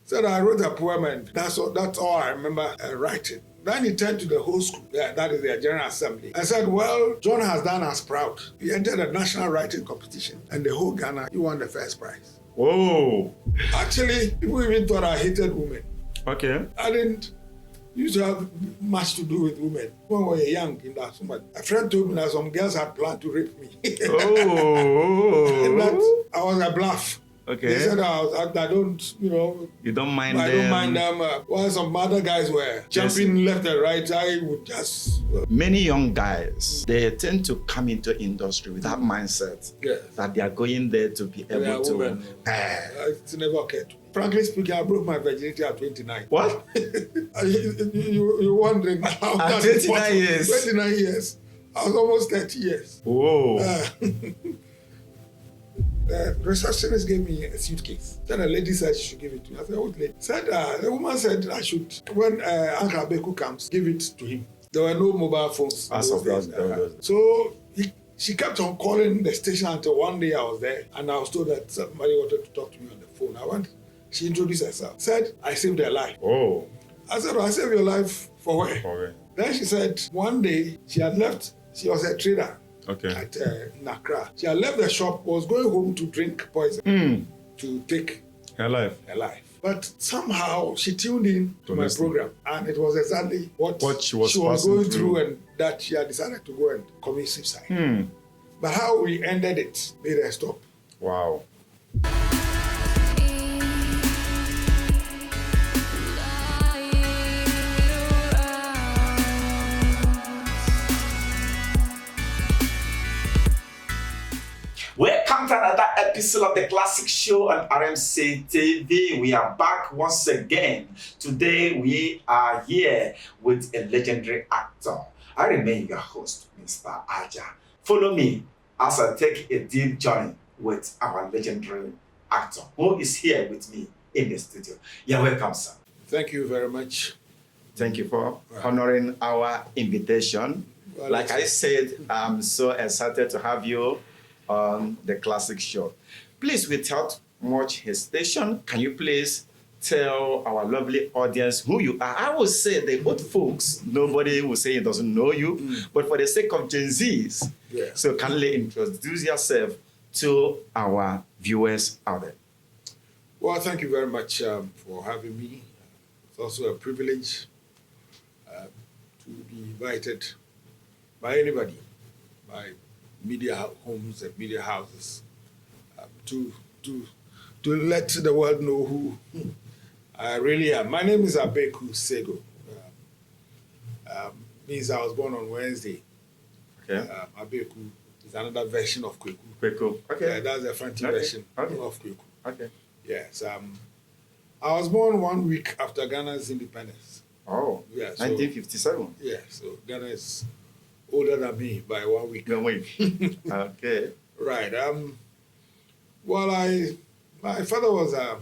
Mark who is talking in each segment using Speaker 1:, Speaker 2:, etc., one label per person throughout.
Speaker 1: Said I wrote a poem and that's all I remember writing. Then he turned to the whole school, that is their General Assembly. I said, well, John has done us proud. He entered a national writing competition and the whole Ghana, he won the first prize.
Speaker 2: Whoa.
Speaker 1: Actually, people even thought I hated women.
Speaker 2: Okay.
Speaker 1: I didn't used to have much to do with women. When we were young, in that, a friend told me that some girls had planned to rape me.
Speaker 2: Oh.
Speaker 1: And that I was a bluff.
Speaker 2: Okay.
Speaker 1: They said I don't,
Speaker 2: You don't mind them.
Speaker 1: I don't mind them. While some other guys were jumping left and right, I would just...
Speaker 2: Many young guys, they tend to come into industry with that mindset that they are going there to be able to...
Speaker 1: It's never occurred to me. Frankly speaking, I broke my virginity at 29.
Speaker 2: What?
Speaker 1: You're wondering how
Speaker 2: at 29 years?
Speaker 1: 29 years. I was almost 30 years.
Speaker 2: Whoa.
Speaker 1: The receptionist gave me a suitcase. Then a lady said she should give it to me. I said, what lady? The woman said I should, when Uncle Abeiku comes, give it to him. There were no mobile phones.
Speaker 2: As of that.
Speaker 1: So she kept on calling the station until one day I was there and I was told that somebody wanted to talk to me on the phone. I went. She introduced herself. Said, I saved her life.
Speaker 2: Oh.
Speaker 1: I said, I saved your life for where?
Speaker 2: For where?
Speaker 1: Then she said, one day she had left. She was a trader.
Speaker 2: Okay.
Speaker 1: At Accra. She had left the shop, was going home to drink poison to take
Speaker 2: her life.
Speaker 1: But somehow she tuned in to my program, and it was exactly what she was going through, and that she had decided to go and commit suicide. But how we ended it made her stop.
Speaker 2: Wow. Welcome to another episode of the Classic Show on RMC TV. We are back once again. Today we are here with a legendary actor. I remain your host, Mr. Ajah. Follow me as I take a deep journey with our legendary actor who is here with me in the studio. You're welcome, sir.
Speaker 1: Thank you very much.
Speaker 2: Thank you for honoring our invitation. Well, like I said, I'm so excited to have you on the Classic Show. Please, without much hesitation, can you please tell our lovely audience who you are? I would say the old folks, nobody will say he doesn't know you, but for the sake of Gen Zs, so kindly introduce yourself to our viewers out there.
Speaker 1: Well, thank you very much for having me. It's also a privilege to be invited by anybody, by media homes and media houses, to let the world know who I really am. My name is Abeiku Sagoe. Means I was born on Wednesday. Okay. Abeiku is another version of Kweku.
Speaker 2: Kweku. Okay.
Speaker 1: That's a French version of Kweku.
Speaker 2: Okay.
Speaker 1: Yes. I was born 1 week after Ghana's independence.
Speaker 2: Oh. Yeah. So, 1957.
Speaker 1: Yeah. So Ghana is older than me by 1 week.
Speaker 2: 1 week. Okay.
Speaker 1: Right. Well, my father was a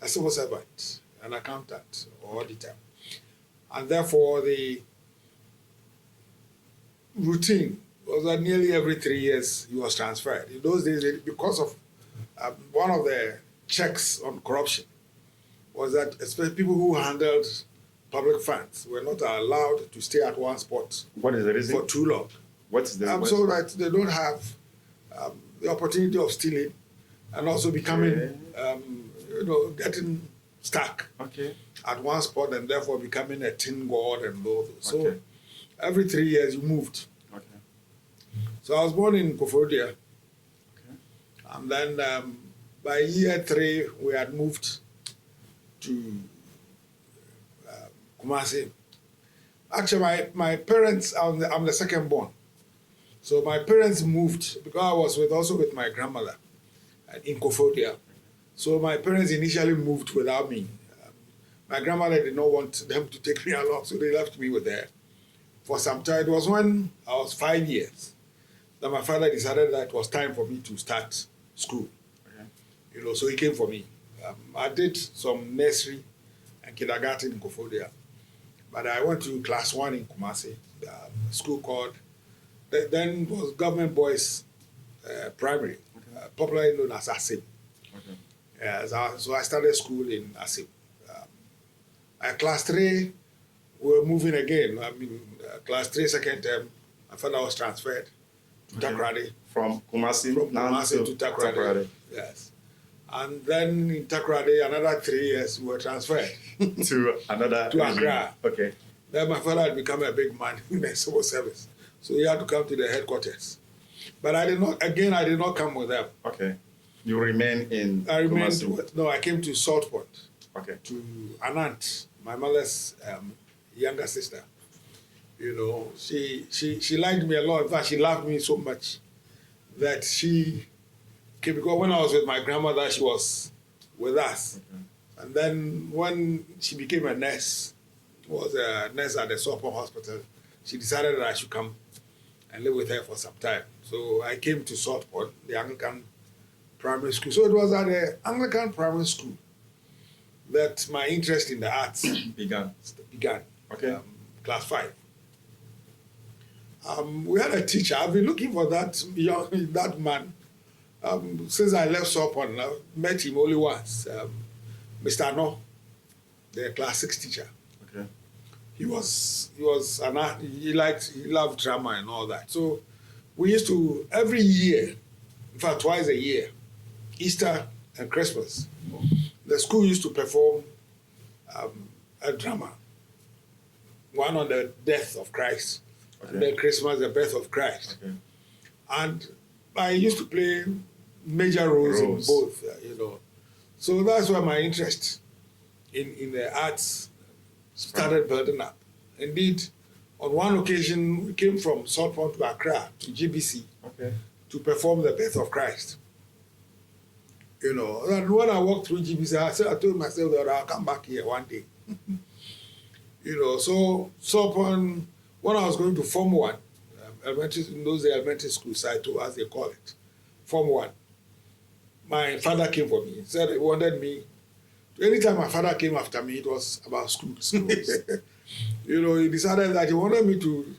Speaker 1: civil servant, an accountant or auditor, and therefore the routine was that nearly every 3 years he was transferred. In those days, because of one of the checks on corruption was that especially people who handled public funds were not allowed to stay at one spot.
Speaker 2: What is the reason?
Speaker 1: For too long.
Speaker 2: What is the reason?
Speaker 1: So that they don't have the opportunity of stealing and also becoming, getting stuck at one spot and therefore becoming a tin god and all those. So every 3 years you moved. Okay. So I was born in Koforidua. Okay. And then by year 3, we had moved to Kumasi. Actually, my parents, I'm the second born. So my parents moved because I was also with my grandmother in Koforidua. So my parents initially moved without me. My grandmother did not want them to take me along, so they left me with her for some time. It was when I was 5 years that my father decided that it was time for me to start school. Okay. So he came for me. I did some nursery and kindergarten in Koforidua. But I went to class 1 in Kumasi, a school called, then was Government Boys Primary, popularly known as ASIM. Okay. So I started school in ASIM. Class 3, we were moving again. I mean, class 3, second term, my father was transferred to Takoradi.
Speaker 2: From Kumasi
Speaker 1: To Takoradi. Yes. And then in Takoradi, another 3 years, we were transferred
Speaker 2: to another
Speaker 1: to Accra.
Speaker 2: Okay.
Speaker 1: Then my father had become a big man in the civil service. So he had to come to the headquarters. But I did not come with them.
Speaker 2: Okay. You remain in
Speaker 1: I remained
Speaker 2: Kumasi.
Speaker 1: I came to Saltport.
Speaker 2: Okay.
Speaker 1: To Anant, my mother's younger sister. You know, she liked me a lot. In fact, she loved me so much that she came, because when I was with my grandmother, she was with us. Okay. And then when she became a nurse, was a nurse at the Saltport Hospital, she decided that I should come and live with her for some time. So I came to Saltport, the Anglican primary school. So it was at the Anglican primary school that my interest in the arts began.
Speaker 2: Okay.
Speaker 1: Class 5. We had a teacher. I've been looking for that man since I left Saltport. I met him only once. Mr. No, the class 6 teacher.
Speaker 2: Okay.
Speaker 1: He loved drama and all that. So we used to, every year, in fact twice a year, Easter and Christmas, the school used to perform a drama. One on the death of Christ, okay. And then Christmas, the birth of Christ. Okay. And I used to play major roles in both, you know. So that's where my interest in the arts started building up. Indeed, on one occasion, we came from Saltport to Accra, to GBC, okay, to perform the birth of Christ. You know, and when I walked through GBC, I told myself that I'll come back here one day. You know, so when I was going to Form 1, in those elementary school side, as they call it, Form 1, my father came for me. He said he wanted me. Anytime my father came after me, it was about schools. You know, he decided that he wanted me to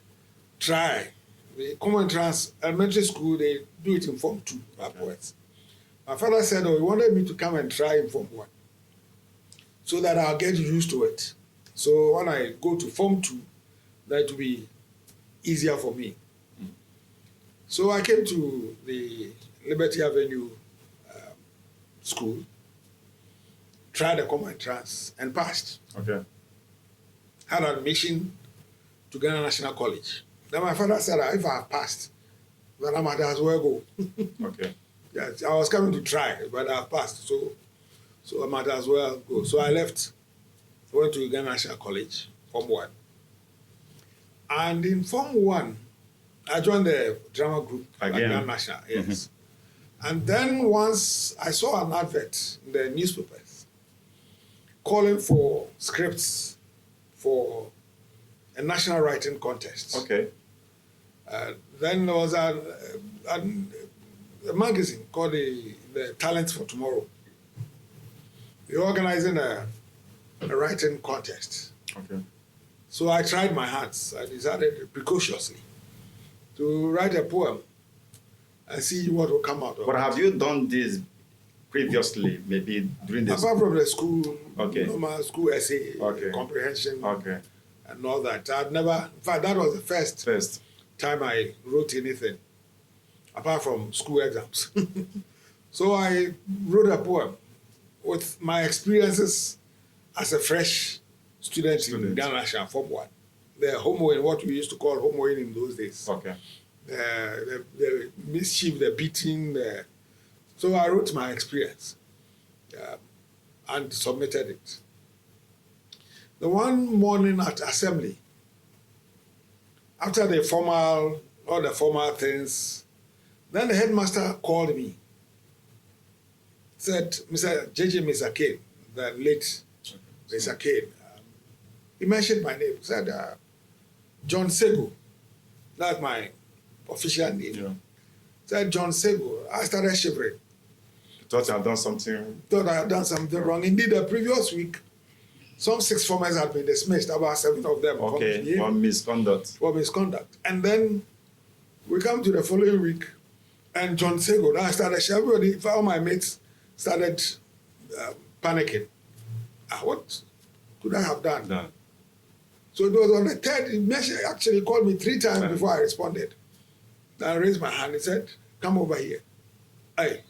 Speaker 1: try the common entrance elementary school. They do it in Form 2 afterwards. My father said, he wanted me to come and try in Form 1 so that I'll get used to it. So when I go to Form 2, that will be easier for me. So I came to the Liberty Avenue school, tried the common entrance, and passed. Okay. Had admission to Ghana National College. Then my father said, if I have passed, then I might as well go. Okay. Yes, I was coming to try, but I passed, so I might as well go. So I left, went to Ghana National College, Form 1. And in Form 1, I joined the drama group at Ghana National, yes. Mm-hmm. And then once I saw an advert in the newspapers calling for scripts for a national writing contest. Okay. Then there was a magazine called the Talents for Tomorrow. They're organizing a writing contest. Okay. So I tried my hands. I decided precociously to write a poem and see what will come out of it.
Speaker 2: But have you done this previously, maybe during this?
Speaker 1: Apart from the school, normal school essay, comprehension, and all that. I'd never, in fact, that was the first time I wrote anything, apart from school exams. So I wrote a poem with my experiences as a fresh student in Ghana National Form 1. The homoing, what we used to call homoing in those days. Okay. The mischief, the beating. So I wrote my experience and submitted it. The one morning at assembly, after all the formal things, then the headmaster called me. Said, Mr. J.J. Misakane, the late Misakane, he mentioned my name. He said, John Sagoe, that's my official name. Yeah. Said John Sagoe. I started shivering.
Speaker 2: Thought I had done something?
Speaker 1: Thought I had done something wrong. Indeed, the previous week, some 6 formers had been dismissed, about 7 of them.
Speaker 2: Okay, for misconduct.
Speaker 1: For misconduct. And then we come to the following week, and John Sagoe, I started shivering. All my mates started panicking. What could I have done?
Speaker 2: Done.
Speaker 1: So it was on the third, he actually called me 3 times before I responded. Then I raised my hand and said, come over here. Aye.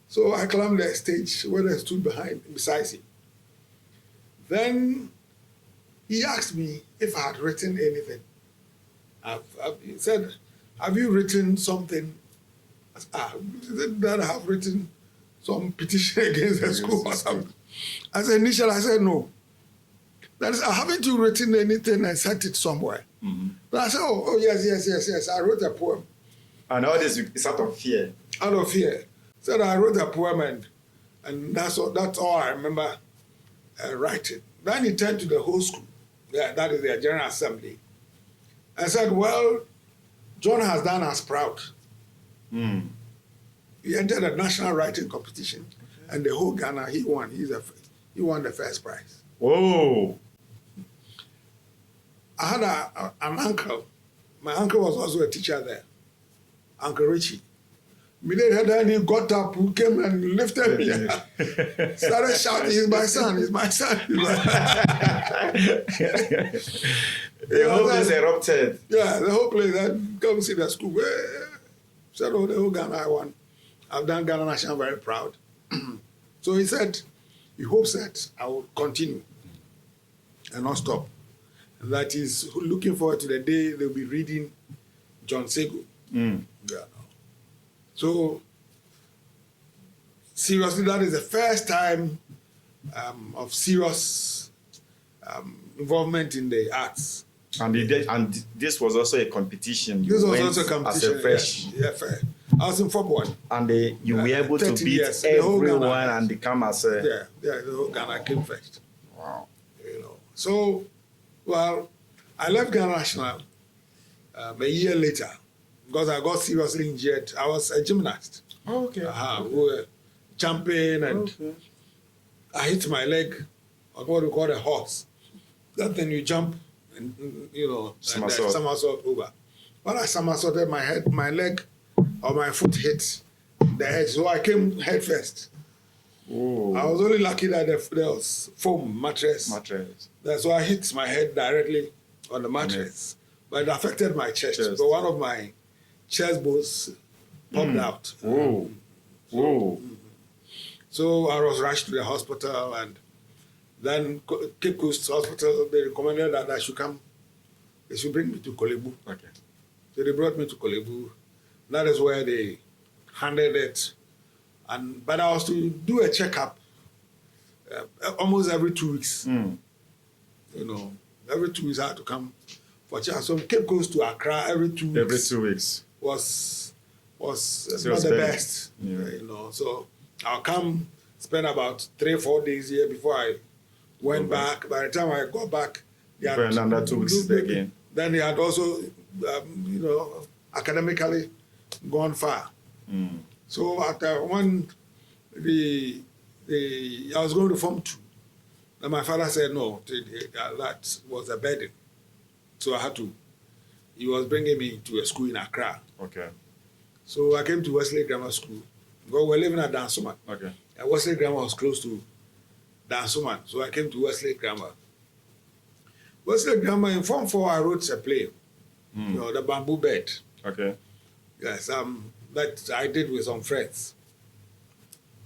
Speaker 1: So I climbed the stage where I stood beside him. Then he asked me if I had written anything. He said, have you written something? I said, that I have written some petition against the school or something. I said, initially, I said, no. That is, haven't you written anything and sent it somewhere? Mm-hmm. But I said, oh, yes. I wrote a poem.
Speaker 2: And all this is out of fear.
Speaker 1: Out of fear. Said I wrote a poem and that's all I remember writing. Then he turned to the whole school. Yeah, that is their General Assembly. I said, well, John has done us proud. Mm. He entered a national writing competition, and the whole Ghana, he won. He won the first prize.
Speaker 2: Whoa!
Speaker 1: I had an uncle. My uncle was also a teacher there, Uncle Richie. Then he got up, he came and lifted me. Started shouting, he's my son, he's my son.
Speaker 2: The whole place erupted.
Speaker 1: Yeah, the whole place. I come see the school. Said, oh, the whole Ghana I won. I've done Ghana National very proud. So he said, he hopes that I will continue and not stop. And that is looking forward to the day they'll be reading John Sagoe. Mm. Yeah. So, seriously, that is the first time of serious involvement in the arts.
Speaker 2: And this was also a competition.
Speaker 1: This was also a competition.
Speaker 2: As a fresh.
Speaker 1: Yeah, fair. I was in Form 1.
Speaker 2: And you were able to beat everyone and come as a...
Speaker 1: Yeah, the whole Ghana came first.
Speaker 2: Wow.
Speaker 1: You know. So, well, I left Ghana National a year later because I got seriously injured. I was a gymnast.
Speaker 2: Oh, okay.
Speaker 1: We were jumping and I hit my leg on what we call a horse. That then you jump and, you know, somersault over. When I somersaulted, my leg or my foot hit the edge, so I came head first. Ooh. I was only lucky that there was foam mattress. That's why I hit my head directly on the mattress. But it affected my chest. So one of my chest bones popped out.
Speaker 2: Whoa.
Speaker 1: So I was rushed to the hospital, and then Cape Coast Hospital, they recommended that I should come. They should bring me to Kolebu.
Speaker 2: Okay.
Speaker 1: So they brought me to Kolebu. That is where they handled it. But I was to do a checkup almost every 2 weeks. Mm. You know, every 2 weeks I had to come for checkup. So Cape Coast to Accra every 2 weeks.
Speaker 2: Every 2 weeks.
Speaker 1: Was not the best.
Speaker 2: Yeah.
Speaker 1: You know, so I'll come spend about 3-4 days here before I went back. By the time I got back, they had
Speaker 2: another 2 weeks again.
Speaker 1: Then they had also, you know, academically gone far. Mm. So after one, I was going to Form 2. And my father said no, that was a burden. So I had to. He was bringing me to a school in Accra.
Speaker 2: Okay.
Speaker 1: So I came to Wesley Grammar School. We were living at Dansoman.
Speaker 2: Okay.
Speaker 1: And Wesley Grammar was close to Dansoman. So I came to Wesley Grammar. Wesley Grammar, in Form 4, I wrote a play. You know, The Bamboo Bed.
Speaker 2: Okay.
Speaker 1: Yes, that I did with some friends.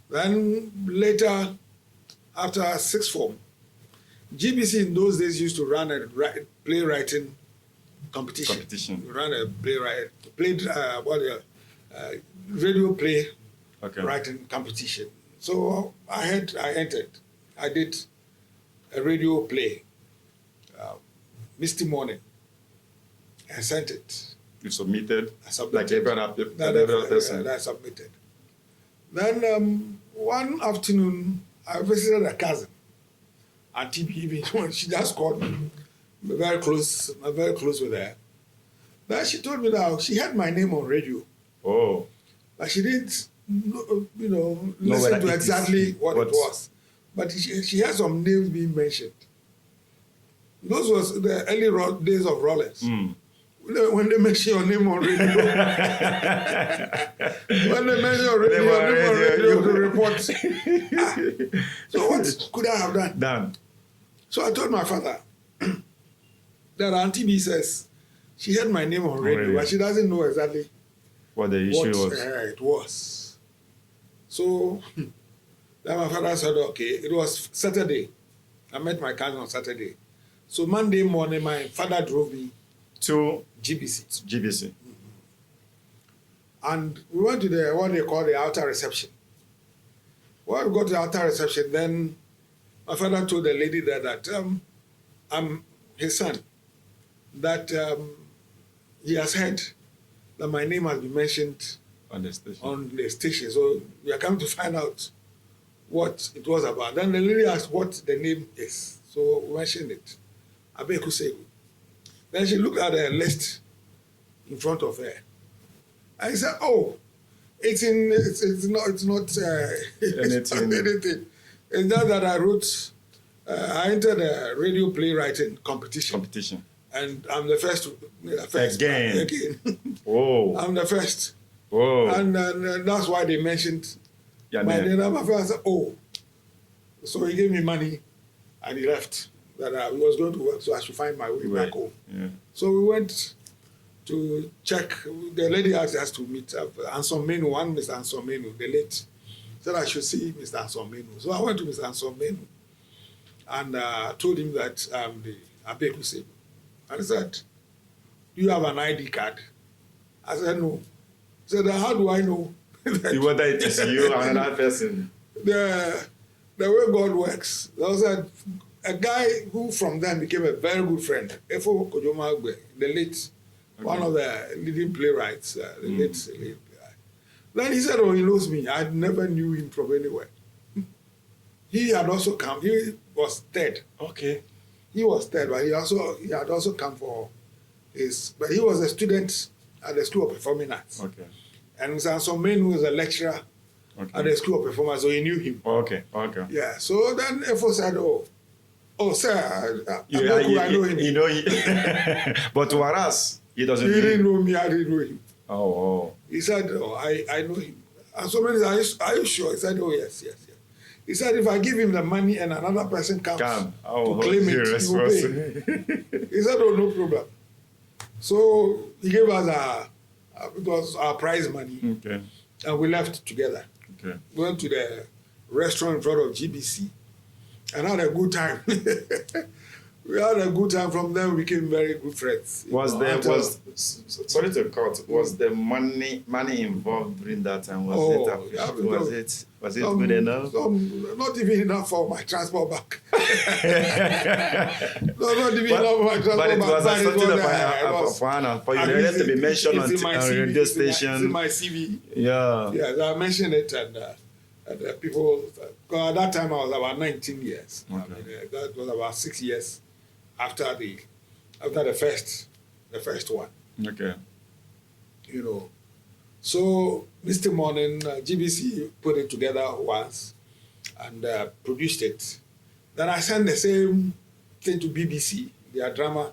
Speaker 1: Then later, after 6th form, GBC in those days used to run a playwriting competition. Ran a radio play writing competition. So I entered. I did a radio play, Misty Morning, and sent it.
Speaker 2: You submitted?
Speaker 1: I submitted.
Speaker 2: Like every person?
Speaker 1: I submitted. Then one afternoon, I visited a cousin at TPV. She just called me. I'm very close with her. Then she told me that she had my name on radio.
Speaker 2: Oh.
Speaker 1: But she didn't, you know, listen to exactly what it was. But she had some names being mentioned. Those was the early days of Rollins. Mm. When they mention your name on radio, to report. So what could I have done? So I told my father that Auntie B says she heard my name on radio, but she doesn't know exactly
Speaker 2: what the issue was.
Speaker 1: It was. So then my father said, okay, it was Saturday. I met my cousin on Saturday. So Monday morning, my father drove me
Speaker 2: to
Speaker 1: GBC.
Speaker 2: GBC.
Speaker 1: And we went to what they call the outer reception. When we got to the outer reception, then my father told the lady there that I'm his son, that he has heard that my name has been mentioned
Speaker 2: On the station.
Speaker 1: on the station. So we are coming to find out what it was about. Then the lady asked what the name is. So we mentioned it. Abeiku Sagoe. Then she looked at the list in front of her. And he said, oh, it's not anything. It's just that I wrote, I entered a radio playwriting competition. And I'm the first
Speaker 2: Again.
Speaker 1: Whoa. I'm the first.
Speaker 2: Whoa.
Speaker 1: And that's why they mentioned my name. My father said, oh. So he gave me money and he left. That I was going to work, so I should find my way back home.
Speaker 2: Yeah.
Speaker 1: So we went to check. The lady asked us to meet Anson Menu, one Mr. Anson Menu, the late. Said I should see Mr. Anson Menu. So I went to Mr. Anson Menu and told him that I'm the Abeiku Sagoe. And he said, do you have an ID card? I said, no. He said, how do I know?
Speaker 2: Whether it is you or another person.
Speaker 1: The way God works, there was a guy who from then became a very good friend, Efo Kojomagbe, the late, one of the leading playwrights, the late guy. Then he said, oh, he knows me. I never knew him from anywhere. He had also come. He was third.
Speaker 2: Okay.
Speaker 1: He was third, but he had also come for but he was a student at the School of Performing Arts.
Speaker 2: Okay.
Speaker 1: And Mr. Anson Menu was a lecturer at the School of Performing Arts, so he knew him.
Speaker 2: Okay.
Speaker 1: Yeah, so then Efo said, oh, sir, I know him.
Speaker 2: You know him. But whereas, he doesn't know
Speaker 1: He didn't know me, I didn't know him.
Speaker 2: Oh.
Speaker 1: He said, oh, I know him. And so many said, are you sure? He said, oh, yes. He said, if I give him the money and another person comes to claim it, he will pay. He said, oh, no problem. So he gave us it was our prize money.
Speaker 2: Okay.
Speaker 1: And we left together.
Speaker 2: Okay.
Speaker 1: We went to the restaurant in front of GBC and had a good time. We had a good time. From there, we became very good friends.
Speaker 2: Sorry to cut. Was the money involved during that time? Was it good enough?
Speaker 1: Not even enough for my transport back. Not even enough for my transport back.
Speaker 2: But it was something for you needed to be mentioned on radio station.
Speaker 1: It's in my CV.
Speaker 2: Yeah.
Speaker 1: Yeah, I mentioned it and people. At that time, I was about 19 years.
Speaker 2: Okay.
Speaker 1: I mean, that was about 6 years after the first one.
Speaker 2: Okay.
Speaker 1: You know, so this morning GBC put it together once and produced it. Then I sent the same thing to BBC, their drama,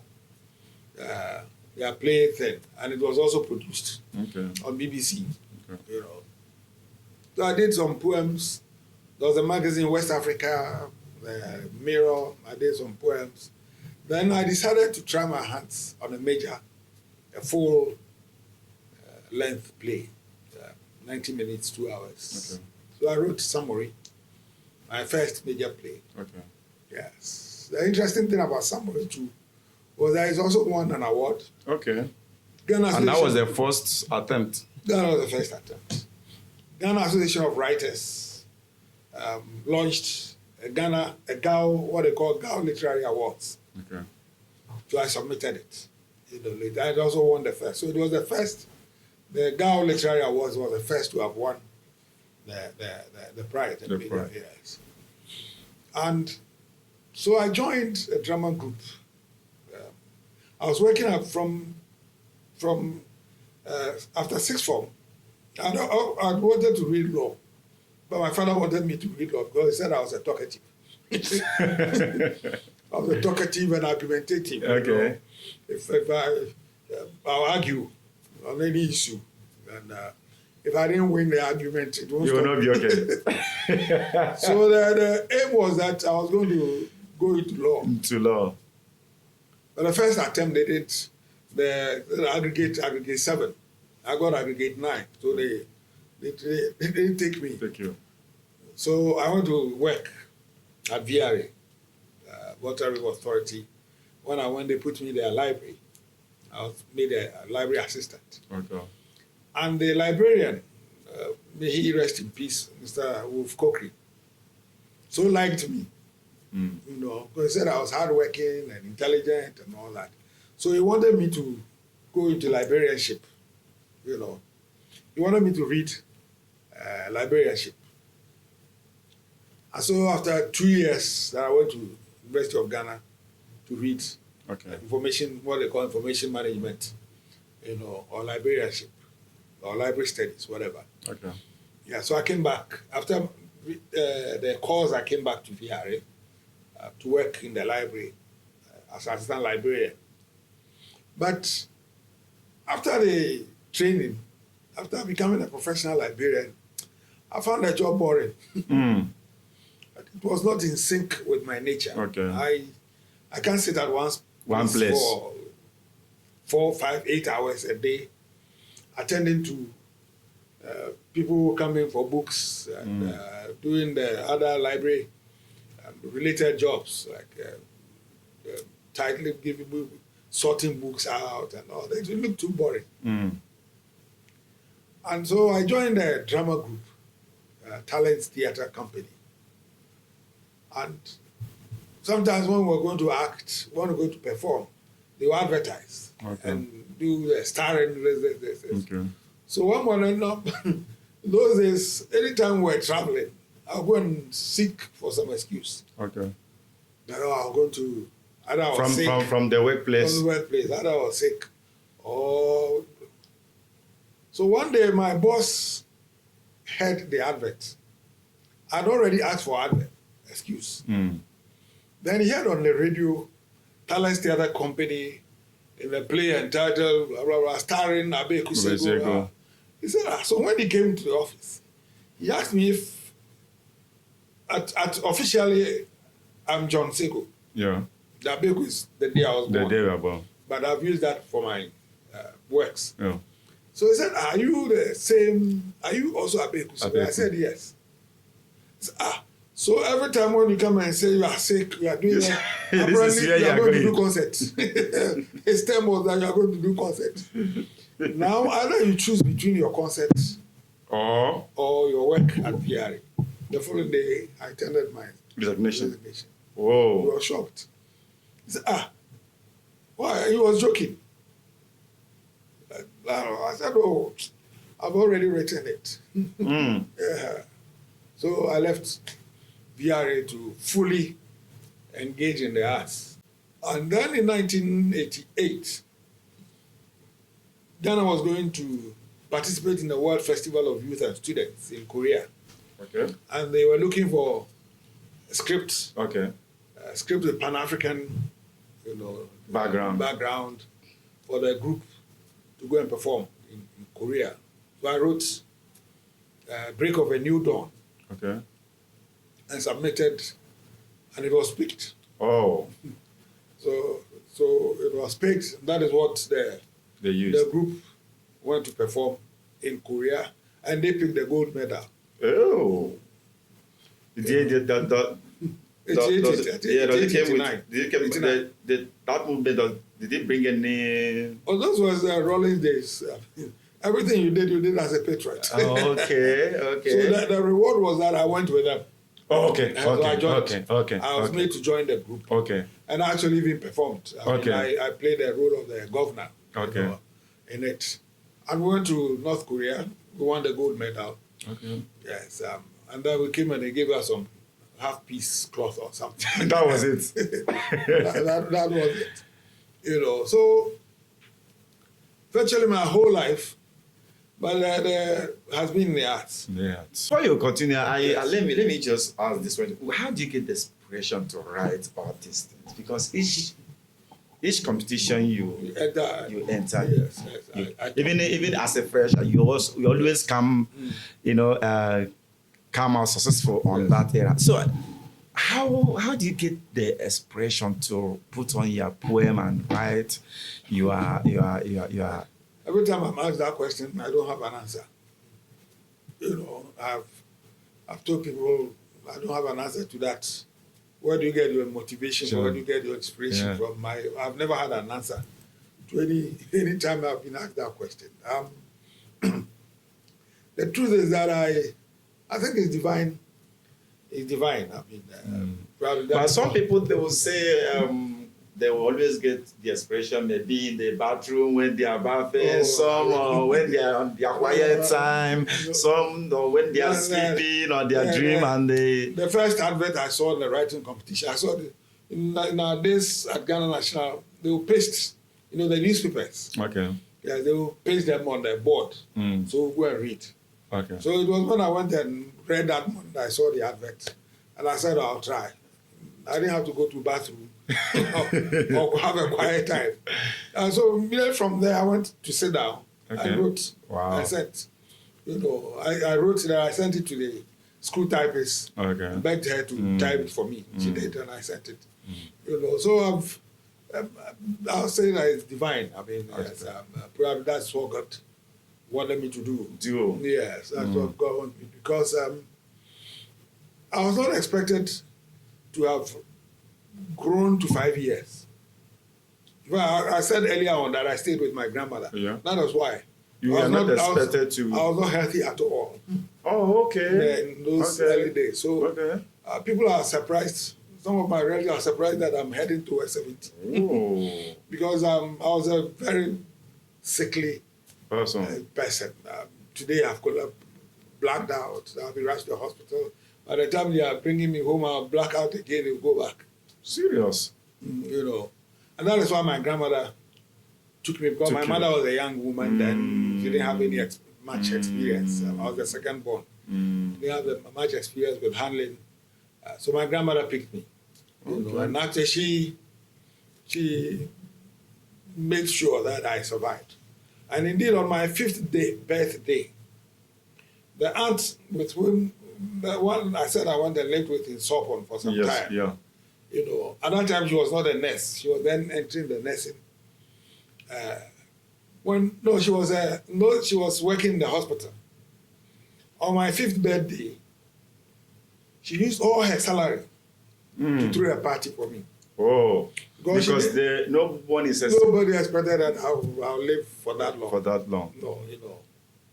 Speaker 1: their play thing, and it was also produced on BBC. Okay. You know, so I did some poems. There was a magazine, West Africa, Mirror. I did some poems. Then I decided to try my hands on a full length play, 90 minutes, 2 hours. Okay. So I wrote Samoe, my first major play.
Speaker 2: Okay.
Speaker 1: Yes. The interesting thing about Samoe too was that he's also won an award.
Speaker 2: Okay. And that was the first attempt.
Speaker 1: That was the first attempt. Ghana Association of Writers launched what they call GAO Literary Awards.
Speaker 2: Okay. So
Speaker 1: I submitted it. I also won the first. So it was the first. The GAO Literary Awards was the first to have won the prize. Yes. And so I joined a drama group. I was working up from after sixth form. I wanted to read law, but my father wanted me to read law because he said I was a talkative. I was a talkative and argumentative.
Speaker 2: Okay.
Speaker 1: You know? If I'll argue on any issue, and if I didn't win the argument, it won't
Speaker 2: you will not be okay.
Speaker 1: So the aim was that I was going to go into law.
Speaker 2: Into law.
Speaker 1: But the first attempt they did, the aggregate 7. I got aggregate 9. So they didn't take me.
Speaker 2: Thank you.
Speaker 1: So I went to work at VRA, Water River Authority. When I went, they put me in their library. I was made a library assistant.
Speaker 2: Okay.
Speaker 1: And the librarian, may he rest in peace, Mr. Wolf Kokri, so liked me, you know, because he said I was hardworking and intelligent and all that. So he wanted me to go into librarianship, you know. He wanted me to read librarianship. And so after 2 years, I went to University of Ghana to read information, what they call information management, you know, or librarianship, or library studies, whatever.
Speaker 2: Okay.
Speaker 1: Yeah, so I came back. After the course, I came back to VRA to work in the library as assistant librarian. But after the training, after becoming a professional librarian, I found the job boring. It was not in sync with my nature.
Speaker 2: Okay.
Speaker 1: I can't sit at one place for 4, 5, 8 hours a day, attending to people coming for books and doing the other library related jobs like titling, giving, sorting books out and all that. It looked too boring. And so I joined a drama group, Talent Theatre Company. And sometimes when we're going to act, when we're going to perform, they will advertise and do the starring. So one morning, those days, anytime we're traveling, I'll go and seek for some excuse.
Speaker 2: Okay.
Speaker 1: That I'm going to, either I was sick.
Speaker 2: From the workplace?
Speaker 1: From the workplace, either I was sick or... So one day my boss heard the advert. I'd already asked for advert, excuse. Then he heard on the radio, Talent Theatre Company, in a play entitled, blah, blah, blah, starring Abeiku, Sagoe. He said, so when he came to the office, he asked me if, officially, I'm John Sagoe.
Speaker 2: Yeah.
Speaker 1: The Abeiku is the day I was born.
Speaker 2: The day you were born.
Speaker 1: But I've used that for my works.
Speaker 2: Yeah.
Speaker 1: So he said, are you the same, are you also Abeiku? So I said, yes. He said, so every time when you come and say you are sick, you are doing that, apparently you are going to do concerts. His term was that you are going to do concerts. Now, either you choose between your concerts or your work at VRA. The following day, I attended my resignation.
Speaker 2: Whoa.
Speaker 1: He was shocked. He said, why? He was joking. I said, oh, I've already written it. Yeah. So I left VRA to fully engage in the arts. And then in 1988, Ghana was going to participate in the World Festival of Youth and Students in Korea.
Speaker 2: Okay.
Speaker 1: And they were looking for a script.
Speaker 2: Okay.
Speaker 1: A script with Pan-African, background for the group to go and perform in Korea. So I wrote Break of a New Dawn.
Speaker 2: Okay.
Speaker 1: And submitted, and it was picked.
Speaker 2: Oh.
Speaker 1: So it was picked. That is what
Speaker 2: they used.
Speaker 1: The group went to perform in Korea, and they picked the gold medal.
Speaker 2: Oh. That movement, did it bring any...
Speaker 1: Oh, those was Rolling Days. Everything you did as a patriot.
Speaker 2: Okay.
Speaker 1: So the reward was that I went with them.
Speaker 2: Oh, okay.
Speaker 1: So I joined.
Speaker 2: Okay.
Speaker 1: I was made to join the group.
Speaker 2: Okay.
Speaker 1: And I actually even performed. I played the role of the governor.
Speaker 2: Okay.
Speaker 1: In it. And we went to North Korea. We won the gold medal.
Speaker 2: Okay.
Speaker 1: Yes. And then we came and they gave us some half-piece cloth or something.
Speaker 2: That was it.
Speaker 1: that was it. So virtually my whole life, but has been in the arts.
Speaker 2: Yeah. Before you continue, let me just ask this one: how do you get the inspiration to write about these things? Because each competition you enter,
Speaker 1: yes,
Speaker 2: even as a fresher, you always come, come out successful on that era. So, how do you get the expression to put on your poem and write your
Speaker 1: Every time I'm asked that question, I don't have an answer. You know, I've told people I don't have an answer to that. Where do you get your motivation?
Speaker 2: Sure.
Speaker 1: Where do you get your inspiration from? I've never had an answer to any time I've been asked that question. The truth is that I think it's divine. It's divine. I mean,
Speaker 2: but some people, they will say they will always get the expression maybe in the bathroom when they are bathing, some when they are on their quiet time, some when they are sleeping or their dream and they...
Speaker 1: The first advert I saw in the writing competition, I saw in our days at Ghana National, they will paste, the newspapers.
Speaker 2: Okay.
Speaker 1: Yeah, they will paste them on the board. So we'll go and read.
Speaker 2: Okay.
Speaker 1: So it was when I went and read that month, I saw the advert. And I said, I'll try. I didn't have to go to the bathroom or have a quiet time. And so from there, I went to sit down.
Speaker 2: Okay.
Speaker 1: I wrote.
Speaker 2: Wow.
Speaker 1: I sent, I wrote it. I sent it to the school typist.
Speaker 2: Okay.
Speaker 1: I begged her to type it for me. She did, and I sent it. So I'll say that it's divine. I mean, yes, probably that's what God wanted me to do. Yes, that's what God wanted me, because I was not expected to have grown to 5 years. Well, I said earlier on that I stayed with my grandmother.
Speaker 2: Yeah.
Speaker 1: That was why.
Speaker 2: You were not expected to...
Speaker 1: I was not healthy at all.
Speaker 2: Oh, okay.
Speaker 1: In those early days. So people are surprised. Some of my relatives are surprised that I'm heading towards 70.
Speaker 2: Oh.
Speaker 1: Because I was a very sickly person. Today I've blacked out. I'll be rushed to the hospital. By the time they are bringing me home, I'll black out again and go back.
Speaker 2: Serious?
Speaker 1: And that is why my grandmother took me, because my mother was a young woman then. She didn't have any much experience. I was the second born. Didn't have much experience with handling. So my grandmother picked me. And actually she made sure that I survived. And indeed, on my 5th birthday, the aunt with whom the one I said I went and lived with in Sopon for some time.
Speaker 2: Yeah.
Speaker 1: At that time she was not a nurse. She was then entering the nursing. She was working in the hospital. On my 5th birthday, she used all her salary to throw a party for me.
Speaker 2: Oh, because nobody
Speaker 1: expected that I'll live for that long.
Speaker 2: For that long.
Speaker 1: No,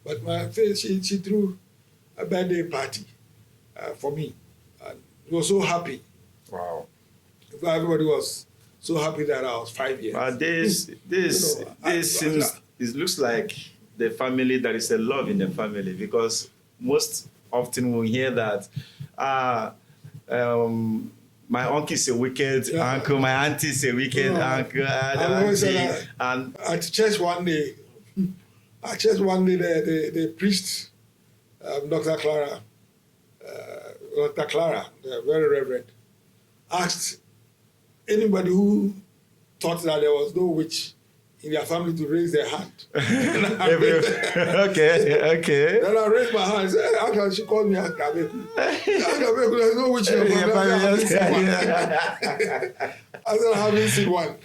Speaker 1: But she threw a birthday party for me. And we were so happy.
Speaker 2: Wow.
Speaker 1: Everybody was so happy that I was 5 years.
Speaker 2: But it looks like the family, there is a love in the family, because most often we hear that my uncle is a wicked uncle, my auntie is a wicked uncle, and
Speaker 1: at church one day, they preached Dr. Clara, the very reverend, asked anybody who thought that there was no witch in their family to raise their hand.
Speaker 2: Okay.
Speaker 1: Then I raised my hand and said, actually, she called me Abeiku. Abeiku, there's no witch in your family. I said, I haven't seen one.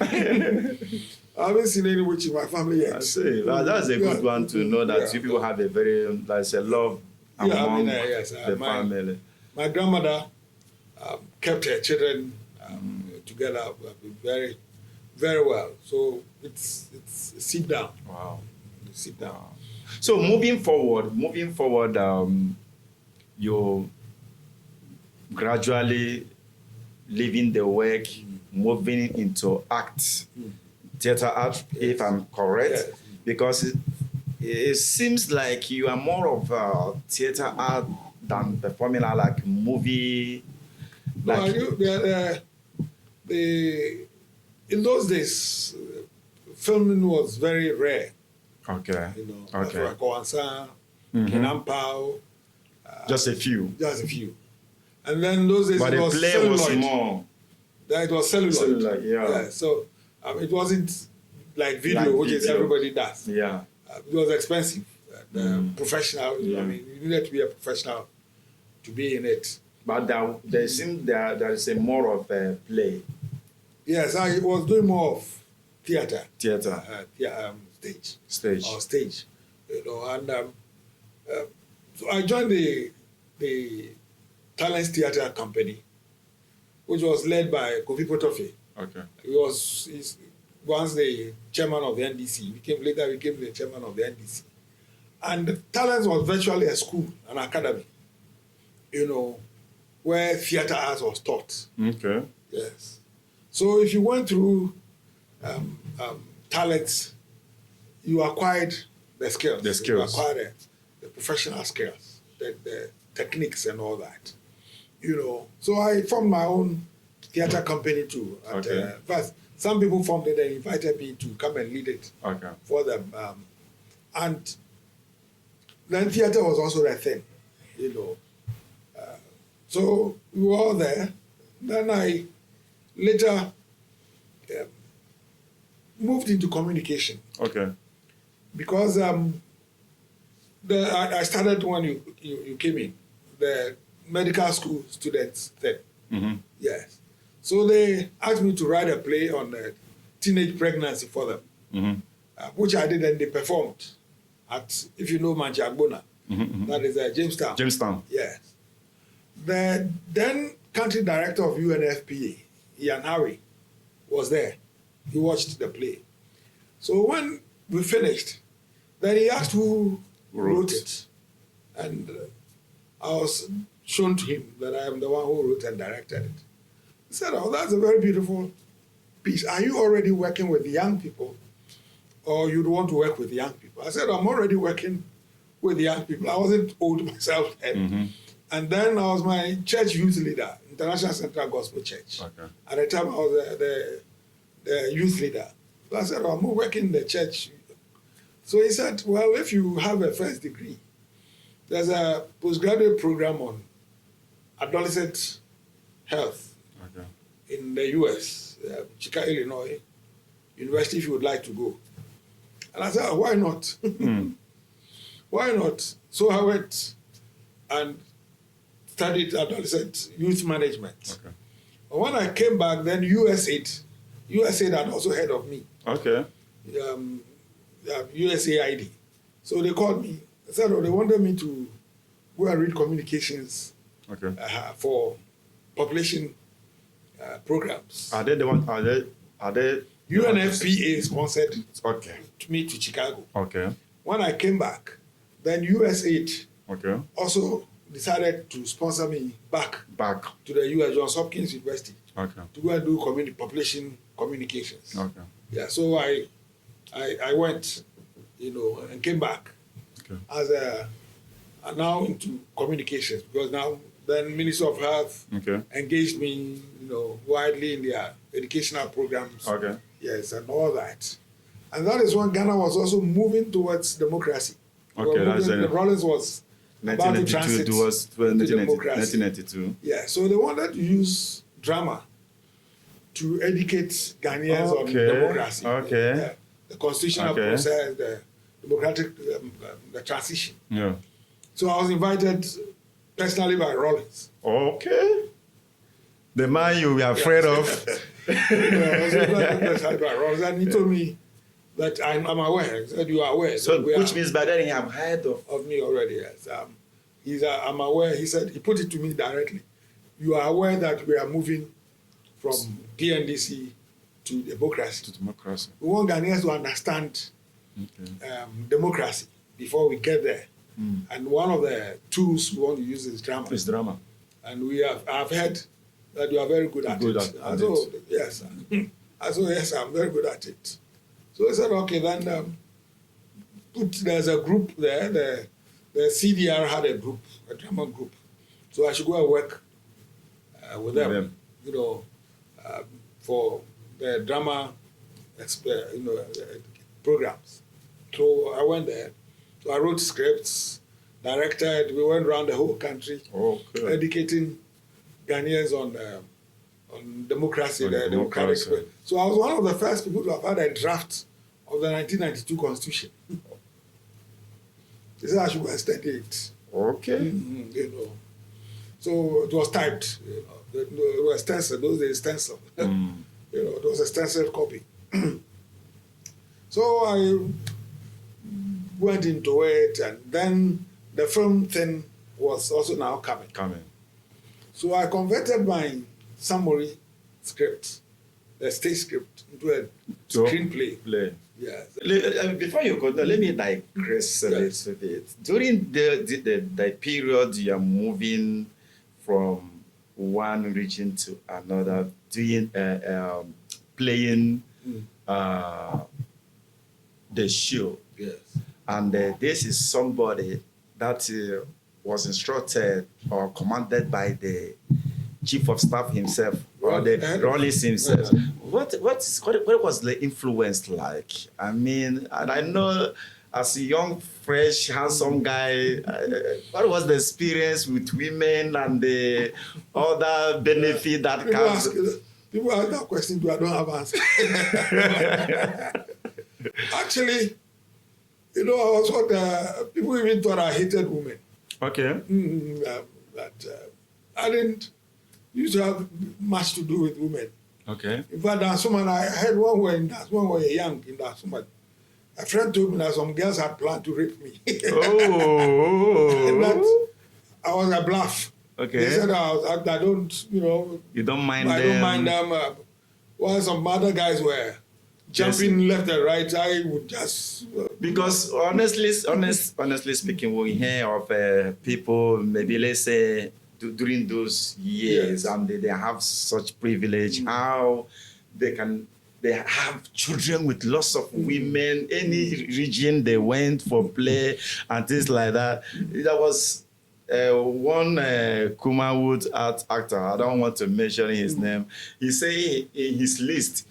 Speaker 1: I haven't seen any witch in my family yet.
Speaker 2: I see. Well, that's a good one to know that you people have a very, there's a love among the family.
Speaker 1: My grandmother kept her children together very, very well. So it's sit down.
Speaker 2: Wow.
Speaker 1: Sit down.
Speaker 2: Wow. So moving forward, you're gradually leaving the work, moving into theater art, if I'm correct,
Speaker 1: yes.
Speaker 2: Because it seems like you are more of a theater art than performing art, like movie. Like
Speaker 1: in those days, filming was very rare.
Speaker 2: Okay.
Speaker 1: Kenampao.
Speaker 2: Just a few.
Speaker 1: And then those days
Speaker 2: but
Speaker 1: it was
Speaker 2: play
Speaker 1: celluloid.
Speaker 2: was more.
Speaker 1: It was celluloid.
Speaker 2: Yeah.
Speaker 1: So it wasn't like video, which is everybody does.
Speaker 2: Yeah.
Speaker 1: It was expensive. Professional. I mean, you needed to be a professional to be in it.
Speaker 2: But there seems there is a more of a play.
Speaker 1: Yes, I was doing more of theater.
Speaker 2: Theater.
Speaker 1: Stage.
Speaker 2: Stage.
Speaker 1: Or stage. You know, and so I joined the Talents Theatre Company, which was led by Kofi Potofe.
Speaker 2: Okay.
Speaker 1: He's once the chairman of the NDC. Later became the chairman of the NDC. And Talents was virtually a school, an academy, you know, where theatre arts was taught.
Speaker 2: Okay.
Speaker 1: Yes. So if you went through Talents, you acquired the skills.
Speaker 2: The skills.
Speaker 1: You acquired the professional skills, the techniques and all that. You know, so I formed my own theatre company too.
Speaker 2: Okay.
Speaker 1: First, some people formed it and invited me to come and lead it for them. And then theatre was also a thing, you know. So we were all there. Then I later moved into communication.
Speaker 2: Okay.
Speaker 1: Because I started when you came in, the medical school students then.
Speaker 2: Mm-hmm.
Speaker 1: Yes. So they asked me to write a play on teenage pregnancy for them, which I did, and they performed at, if you know Manchagbona, that is Jamestown.
Speaker 2: Jamestown.
Speaker 1: Yes. The then country director of UNFPA, Ian Harry, was there. He watched the play. So when we finished, then he asked who wrote it. And I was shown to him that I am the one who wrote and directed it. He said, oh, that's a very beautiful piece. Are you already working with the young people, or you'd want to work with the young people? I said, I'm already working with the young people. I wasn't old myself then. And then I was my church youth leader, International Central Gospel Church.
Speaker 2: Okay.
Speaker 1: At the time, I was the youth leader. So I said, I'm working in the church. So he said, well, if you have a first degree, there's a postgraduate program on adolescent health in the US, Chicago, Illinois University, if you would like to go. And I said, oh, why not? Why not? So I went and studied adolescent youth management. Okay. But when I came back, then USAID had also heard of me.
Speaker 2: Okay.
Speaker 1: USAID. So they called me. They said, oh, they wanted me to go and read communications for population programs.
Speaker 2: Are they the one? Are they?
Speaker 1: UNFPA sponsored me to Chicago.
Speaker 2: Okay.
Speaker 1: When I came back, then USAID also decided to sponsor me back to the US Johns Hopkins University to go and do population communications. Okay. Yeah. So I went, you know, and came back as now into communications, because now then Ministry of Health engaged me, you know, widely in their educational programs. Okay. Yes, and all that. And that is when Ghana was also moving towards democracy. Okay, the Rollins was about to transit to democracy.
Speaker 2: 1992.
Speaker 1: Yeah, so they wanted to use drama to educate Ghanaians on democracy. Okay. The constitutional process, the democratic, the transition. Yeah. So I was invited personally by Rollins.
Speaker 2: Okay. The man you were afraid of.
Speaker 1: I was invited personally by Rollins, and he told me that I'm aware. He said, you are aware.
Speaker 2: So, which means by then he have heard
Speaker 1: of me already, yes. I'm aware. He said, he put it to me directly. You are aware that we are moving from PNDC to democracy. We want Ghanaians to understand democracy before we get there. And one of the tools we want to use is drama.
Speaker 2: It's drama.
Speaker 1: And I've heard that you are very good at it. Yes. I said, yes, I'm very good at it. So I said, okay, then there's a group there. The CDR had a group, a drama group. So I should go and work with them, you know, for the drama programs. So I went there. So I wrote scripts, directed. We went around the whole country, educating Ghanaians on democracy, the democratic. So I was one of the first people to have had a draft of the 1992 Constitution. They said I should study it.
Speaker 2: Okay.
Speaker 1: You know. So it was typed, it was stenciled, those days stencil. It was a stenciled copy. So I went into it, and then the film thing was also now coming. So I converted my summary script, the stage script, into a screenplay. Yes.
Speaker 2: Before you go, let me digress a little bit. During the period you are moving from one region to another, doing playing the show.
Speaker 1: Yes.
Speaker 2: And this is somebody that was instructed or commanded by the chief of staff himself or the Rollins himself. What was the influence like? I mean, and I know as a young, fresh, handsome guy, what was the experience with women and the other benefit that comes?
Speaker 1: People ask that question, but I don't have answer. Actually, I was what people even thought I hated women.
Speaker 2: Okay.
Speaker 1: I didn't used to have much to do with women.
Speaker 2: Okay.
Speaker 1: In fact, there's someone I heard one were young in that someone. A friend told me that some girls had planned to rape me.
Speaker 2: Oh.
Speaker 1: And that I was a bluff.
Speaker 2: Okay.
Speaker 1: They said I don't,
Speaker 2: You don't mind them.
Speaker 1: I don't mind them. While some other guys were jumping left and right, I would just.
Speaker 2: Because honestly speaking, we hear of people, maybe let's say during those years, and they have such privilege, how they have children with lots of women, any region they went for play and things like that. There was one Kumawood actor, I don't want to mention his name, he say in his list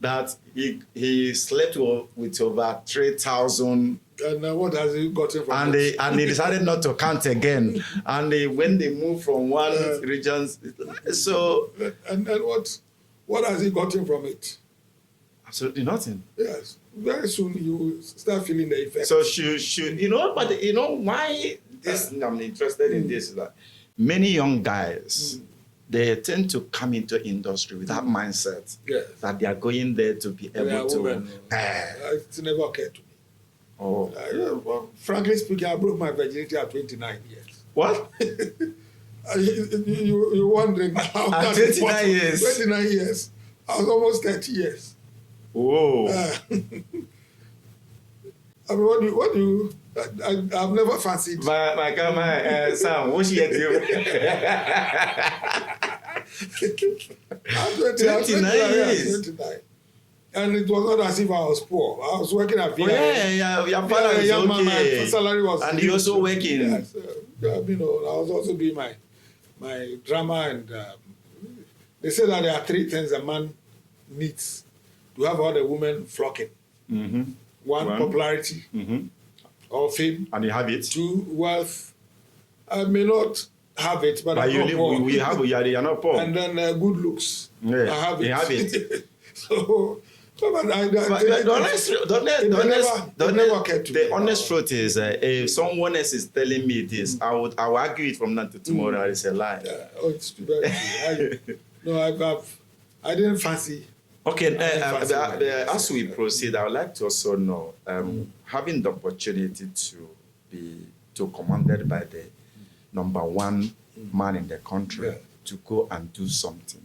Speaker 2: that he slept with over 3,000.
Speaker 1: And what has he gotten from
Speaker 2: it? And he decided not to count again. And when they moved from one region, so...
Speaker 1: And what has he gotten from it?
Speaker 2: Absolutely nothing.
Speaker 1: Yes. Very soon you start feeling the effect.
Speaker 2: So why this, I'm interested in this, is that many young guys, they tend to come into industry with that mindset that they are going there to be able to...
Speaker 1: It's never occurred to me.
Speaker 2: Oh.
Speaker 1: Well, frankly speaking, I broke my virginity at 29 years.
Speaker 2: What?
Speaker 1: You're wondering how
Speaker 2: at 29 years?
Speaker 1: 29 years. I was almost 30 years.
Speaker 2: Whoa.
Speaker 1: I mean, what do you... I've never fancied...
Speaker 2: My Sam, what's she do?
Speaker 1: 29 years. 29. And it was not as if I was poor. I was working at VIA.
Speaker 2: Your father is okay.
Speaker 1: My salary was...
Speaker 2: And you also working.
Speaker 1: Yes. I was also doing my drama, and they say that there are 3 things a man needs to have all the women flocking. One, popularity or fame.
Speaker 2: And you have it.
Speaker 1: 2, wealth. I may not have it, but I'm not poor.
Speaker 2: You're not poor.
Speaker 1: And then good looks.
Speaker 2: Yeah,
Speaker 1: I have it.
Speaker 2: You have it.
Speaker 1: The
Speaker 2: honest truth is, if someone else is telling me this, I will argue it from now to tomorrow. It's a lie.
Speaker 1: It's very true. I didn't fancy.
Speaker 2: Okay, as we proceed, I would like to also know, having the opportunity to be commanded by the #1 man in the country to go and do something.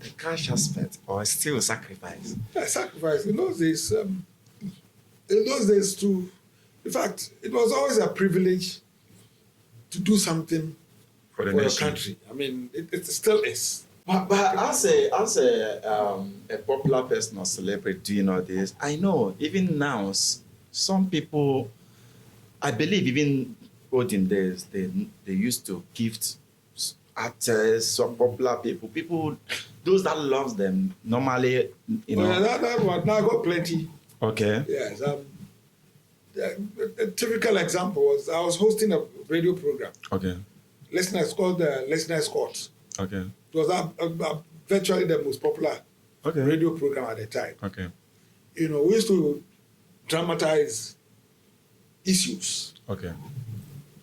Speaker 2: The cash aspect, or still sacrifice?
Speaker 1: Sacrifice. In those days too, in fact, it was always a privilege to do something for your country. I mean, it still is.
Speaker 2: But as a popular person or celebrity doing all this, I know even now, some people, I believe even olden days, they used to gift actors, some popular people, those that loves them normally,
Speaker 1: that one, now I got plenty.
Speaker 2: Okay.
Speaker 1: Yes. A typical example was I was hosting a radio program.
Speaker 2: Okay.
Speaker 1: Listeners called the Listeners Court.
Speaker 2: Okay.
Speaker 1: It was virtually the most popular radio program at the time.
Speaker 2: Okay.
Speaker 1: We used to dramatize issues.
Speaker 2: Okay.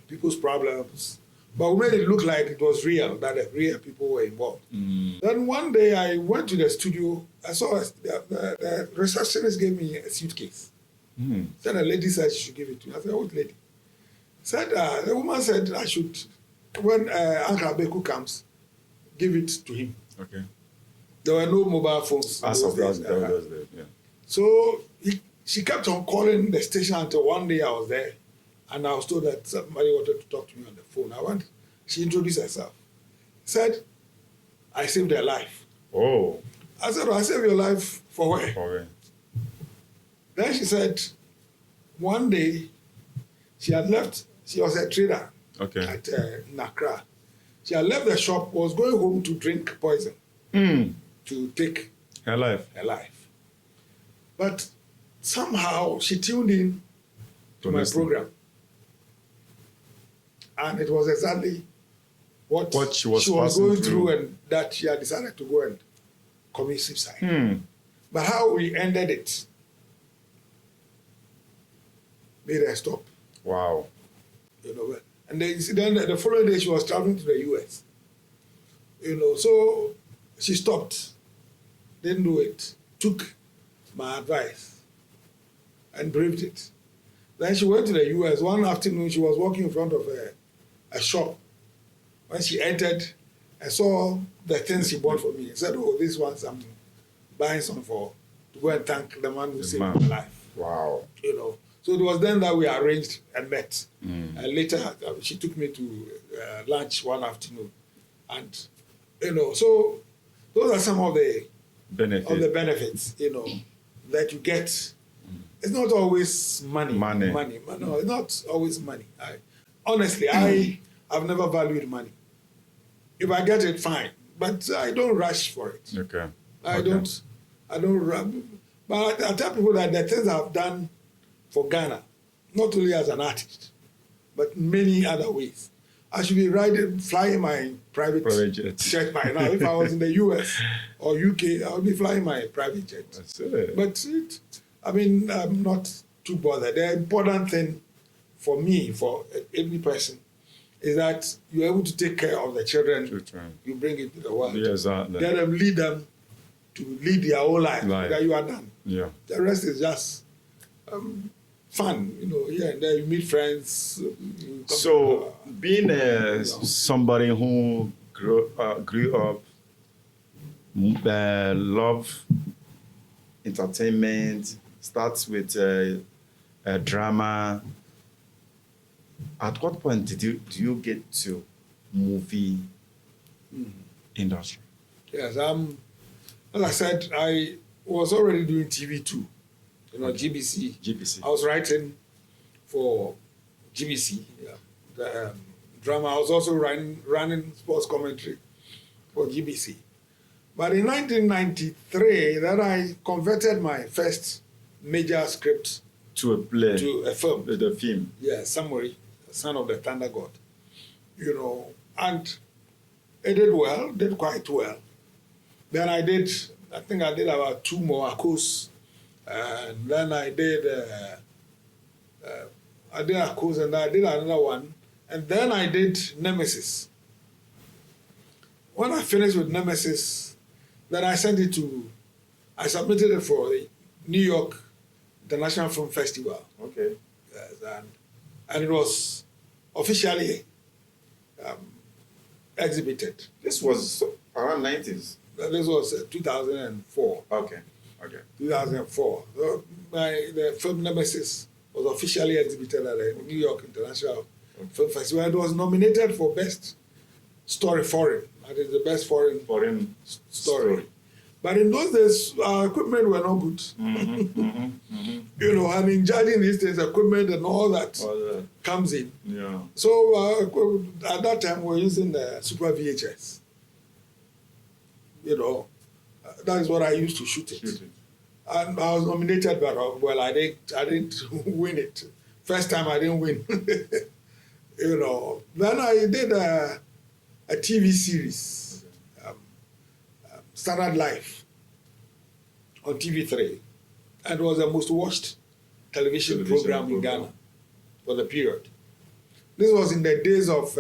Speaker 1: People's problems, But we made it look like it was real, that the real people were involved. Then one day I went to the studio. I saw the receptionist gave me a suitcase. Said a lady said she should give it to me. I said, what lady? Said the woman said I should, when Uncle Abeiku comes, give it to him.
Speaker 3: Okay.
Speaker 1: There were no mobile phones.
Speaker 3: As of those days, yeah.
Speaker 1: So she kept on calling the station until one day I was there, and I was told that somebody wanted to talk to me on the phone. She introduced herself. Said, I saved her life.
Speaker 3: Oh.
Speaker 1: I said, I saved your life for where?
Speaker 3: For where?
Speaker 1: Then she said, one day she had left, she was a trader at Accra. She had left the shop, was going home to drink poison to take
Speaker 3: her life.
Speaker 1: But somehow she tuned in to my program. And it was exactly what she was going through, and that she had decided to go and commit suicide. But how we ended it made her stop.
Speaker 3: Wow.
Speaker 1: You know, and then the following day she was traveling to the US. You know, so she stopped, didn't do it, took my advice and braved it. Then she went to the US. One afternoon she was walking in front of a shop. When she entered, I saw the things she bought for me. I said, oh, this one's I'm buying some to go and thank the man who saved my life.
Speaker 3: Wow.
Speaker 1: You know. So it was then that we arranged and met. And later, she took me to lunch one afternoon. And, you know, so those are some of the benefits, you know, that you get. It's not always money. No, it's not always money. Honestly, I've never valued money. If I get it, fine. But I don't rush for it.
Speaker 3: Okay.
Speaker 1: I don't run. But I tell people that the things I've done for Ghana, not only as an artist, but many other ways. I should be flying my private jet by now. If I was in the US or UK, I would be flying my private jet.
Speaker 3: That's it.
Speaker 1: But I'm not too bothered. The important thing for me, for every person, is that you're able to take care of the children. You bring into the world.
Speaker 3: Yeah, exactly.
Speaker 1: Let them lead them to lead their own life. That you are done.
Speaker 3: Yeah.
Speaker 1: The rest is just fun, you know. Here and there you meet friends.
Speaker 3: So, being somebody who grew up, love entertainment, starts with drama. At what point do you get to movie industry?
Speaker 1: Yes, as I said, I was already doing TV too. You know, GBC. I was writing for GBC, the drama. I was also running sports commentary for GBC. But in 1993, then I converted my first major script
Speaker 3: to a play,
Speaker 1: to a film.
Speaker 3: The film.
Speaker 1: Yeah, Samurai, Son of the Thunder God. You know, and it did quite well. Then I think I did about 2 more, of course. And then I did a course, and I did another one. And then I did Nemesis. When I finished with Nemesis, then I submitted it for the New York International Film Festival.
Speaker 3: Okay.
Speaker 1: Yes, and it was officially exhibited.
Speaker 2: This was around 90s.
Speaker 1: This was 2004.
Speaker 2: Okay.
Speaker 1: 2004. So the film Nemesis was officially exhibited at the New York International Film Festival. It was nominated for Best Story Foreign. That is the best foreign story. But in those days, our equipment were not good. You know, and in judging these things, equipment and all that comes in.
Speaker 3: Yeah.
Speaker 1: So at that time, we were using the Super VHS. You know, that is what I used to shoot it. And I was nominated, but I didn't win it. First time I didn't win. You know. Then I did a TV series, Standard Life, on TV3, and it was the most watched television program in Ghana for the period. This was in the days of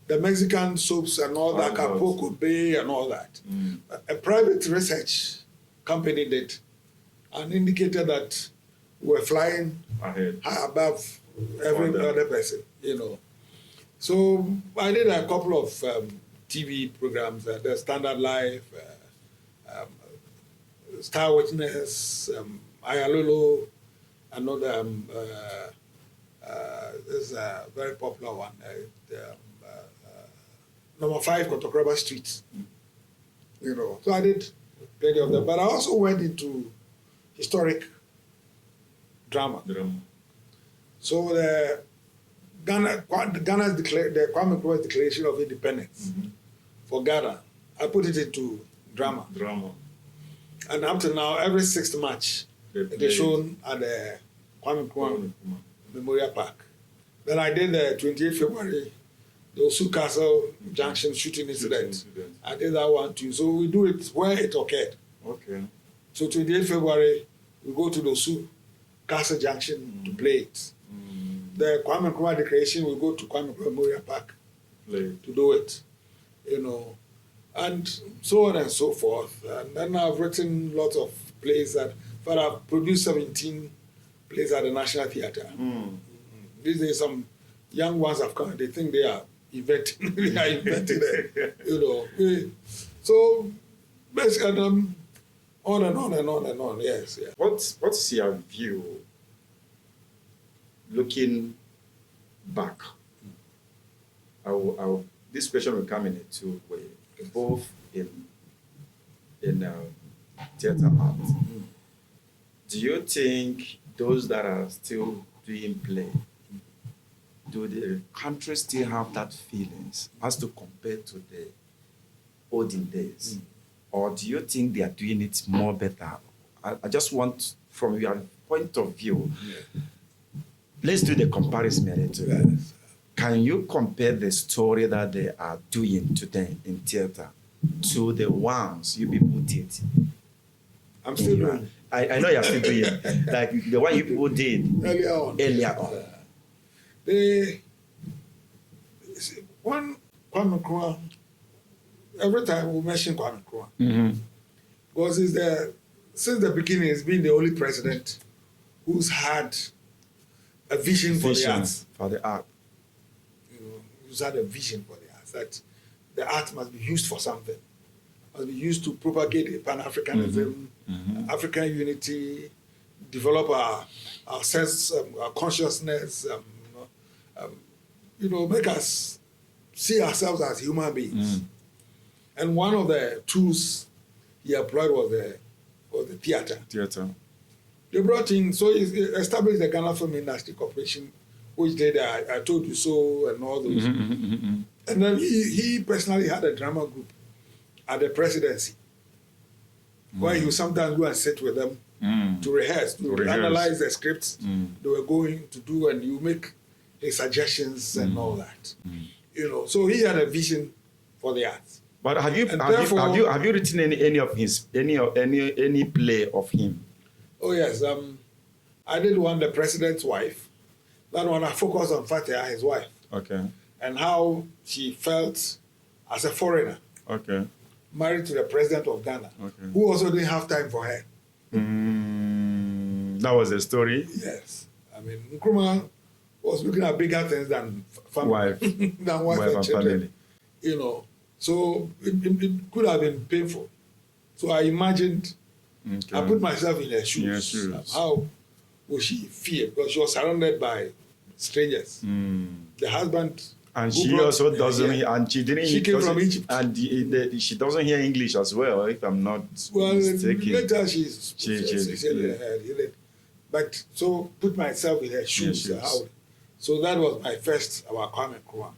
Speaker 1: the Mexican soaps and all that, Acapulco Bay and all that. A private research company did and indicated that we were flying high above every other person, you know. So I did a couple of TV programs, the Standard Life, Star Witness, Ayalolo, another, there's a very popular one, number 5 Kotokraba Street. You know, so I did plenty of them, but I also went into historic drama. So the Ghana's the Kwame Nkrumah's Declaration of Independence for Ghana, I put it into drama. And up to now, every 6th March, they're shown at the Kwame Nkrumah Memorial Park. Then I did the 28th February, the Osu Castle Junction shooting incident. I did that one too. So we do it where it occurred.
Speaker 2: Okay.
Speaker 1: So 28th February, we go to the Osu Castle Junction to play it. The Kwame Nkrumah Declaration, we go to Kwame Nkrumah Memorial Park to do it. You know, and so on and so forth. And then I've written lots of plays but I've produced 17 plays at the National Theatre. These days, some young ones have come, they think they are inventing, it, you know. So basically, on and on and on and on, yes. Yeah.
Speaker 2: What's your view looking back? This question will come in a two way, both in theatre art. Do you think those that are still doing play, do the country still have that feelings as to compare to the olden days? Or do you think they are doing it more better? I just want, from your point of view, let's do the comparison a little.
Speaker 1: Yes.
Speaker 2: Can you compare the story that they are doing today in theater to the ones you people did?
Speaker 1: I'm still doing.
Speaker 2: I know you're still doing like the one you people did
Speaker 1: Earlier on. One Kwame Nkrumah, every time we mention Kwame Nkrumah, because since the beginning, he's been the only president who's had a vision for the arts.
Speaker 2: For the art.
Speaker 1: You know, who's had a vision for the arts, that the art must be used for something, must be used to propagate Pan-Africanism, African unity, develop our sense, our consciousness, you know, make us see ourselves as human beings. And one of the tools he employed was the theater. They brought in, so he established the Ghana Film Industry Corporation, which did I Told You So and all those. And then he personally had a drama group at the presidency, where he would sometimes go and sit with them to rehearse, to analyze the scripts they were going to do, and you make his suggestions and all that. You know, so he had a vision for the arts.
Speaker 2: But have you written any of his any play of him?
Speaker 1: Oh yes, I did one, The President's Wife. That one I focused on Fatia, his wife. Okay. And how she felt as a foreigner. Okay. Married to the president of Ghana. Okay. Who also didn't have time for her.
Speaker 2: That was the story?
Speaker 1: Yes. I mean, Nkrumah was looking at bigger things than family.
Speaker 2: Wife.
Speaker 1: Than wife and children. Family. You know. So it could have been painful. So I imagined, I put myself in her shoes. How would she feel? Because she was surrounded by strangers. The husband.
Speaker 2: And she also doesn't, and she didn't.
Speaker 1: She came from Egypt.
Speaker 2: And she doesn't hear English as well, if I'm not mistaken.
Speaker 1: Later she said, but so put myself in her shoes. So that was my first about Kwame Nkrumah.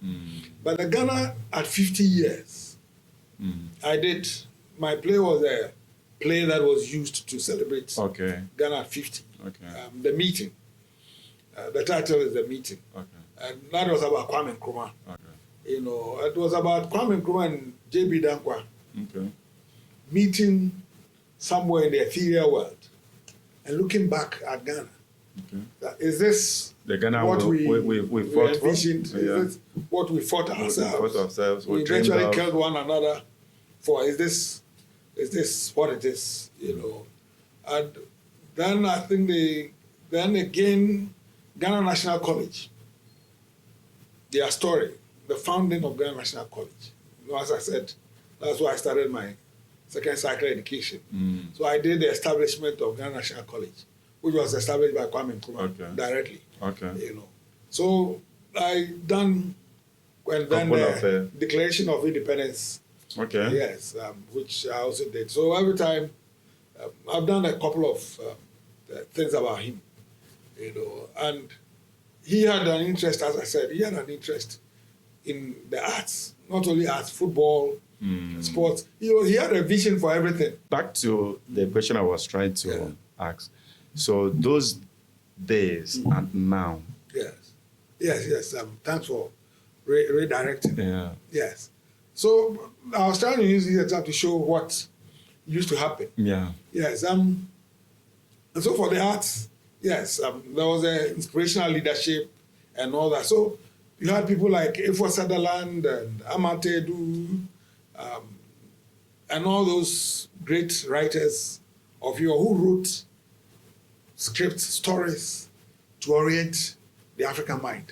Speaker 1: But the Ghana at 50 years, my play was a play that was used to celebrate Ghana at 50. The Meeting. The title is The Meeting. And that was about Kwame Nkrumah. You know, it was about Kwame Nkrumah and J.B. Dankwa meeting somewhere in the ethereal world and looking back at Ghana Is this
Speaker 3: The Ghana
Speaker 1: what we
Speaker 3: fought for?
Speaker 1: envisioned? Is this what we fought ourselves? We eventually killed one another for. Is this what it is? And then I think then again, Ghana National College, their story, the founding of Ghana National College. As I said, that's why I started my second cycle education. So I did the establishment of Ghana National College, which was established by Kwame Nkrumah directly. So I done the Declaration of Independence. Yes, which I also did. So every time I've done a couple of things about him, and he had an interest, as I said, he had an interest in the arts, not only arts, football, sports. He had a vision for everything.
Speaker 3: Back to the question I was trying to ask. So those days and now.
Speaker 1: Yes. Thanks for redirecting.
Speaker 3: Yeah.
Speaker 1: Yes. So I was trying to use this example to show what used to happen.
Speaker 3: Yeah.
Speaker 1: Yes. And so for the arts, yes, there was an inspirational leadership and all that. So you had people like Efo Sutherland and Amatedu, and all those great writers of who wrote scripts, stories to orient the African mind.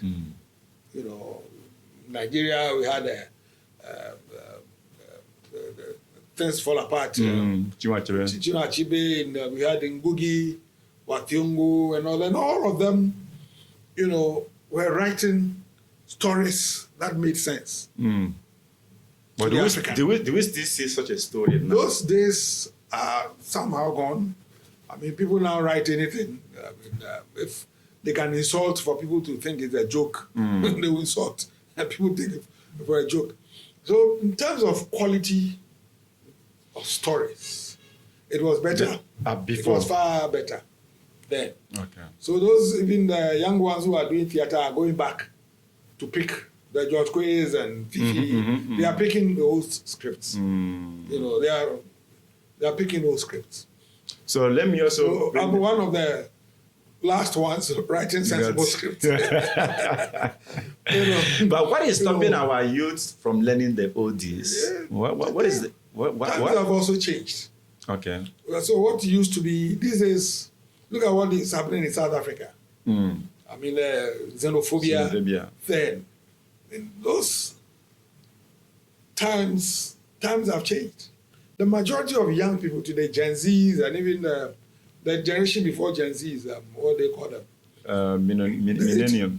Speaker 1: Nigeria, we had things fall apart.
Speaker 3: Chinua
Speaker 1: Achebe, we had Ngugi, Wathiongo, and all of them, were writing stories that made sense.
Speaker 3: But do we still see such a story now?
Speaker 1: Those days are somehow gone. I mean, people now write anything. If they can insult for people to think it's a joke, they will insult, and people take it for a joke. So in terms of quality of stories, it was better.
Speaker 3: Before.
Speaker 1: It was far better then.
Speaker 3: So
Speaker 1: those, even the young ones who are doing theater are going back to pick the George Quays and Fifi. They are picking those scripts. They are picking those scripts.
Speaker 3: So let me also.
Speaker 1: I'm one of the last ones writing sensible scripts.
Speaker 3: But what is stopping our youth from learning the oldies? What is it?
Speaker 1: Times have also changed. So what used to be these days, look at what is happening in South Africa. I mean, xenophobia. Then, in those times have changed. The majority of young people today, Gen Zs, and even the generation before Gen Zs, what they call them?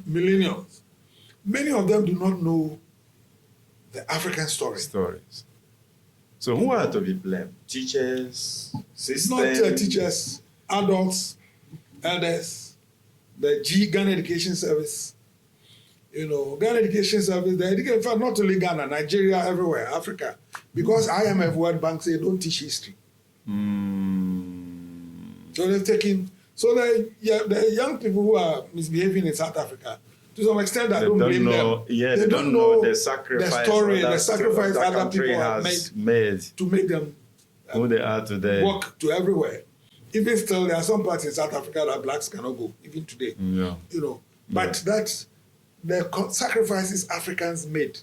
Speaker 1: Millennials. Many of them do not know the African stories.
Speaker 3: So who are to be blamed? Teachers, systems?
Speaker 1: Not teachers, adults, elders, the Ghana Education Service. Ghana Education Service, in fact, not only Ghana, Nigeria, everywhere, Africa. Because IMF, World Bank say don't teach history. So they've taken, the young people who are misbehaving in South Africa, to some extent, I don't blame them.
Speaker 3: They don't know the sacrifice,
Speaker 1: the sacrifice other people have made to make them
Speaker 3: who they are today.
Speaker 1: Walk to everywhere. Even still, there are some parts in South Africa that blacks cannot go, even today. But that's the sacrifices Africans made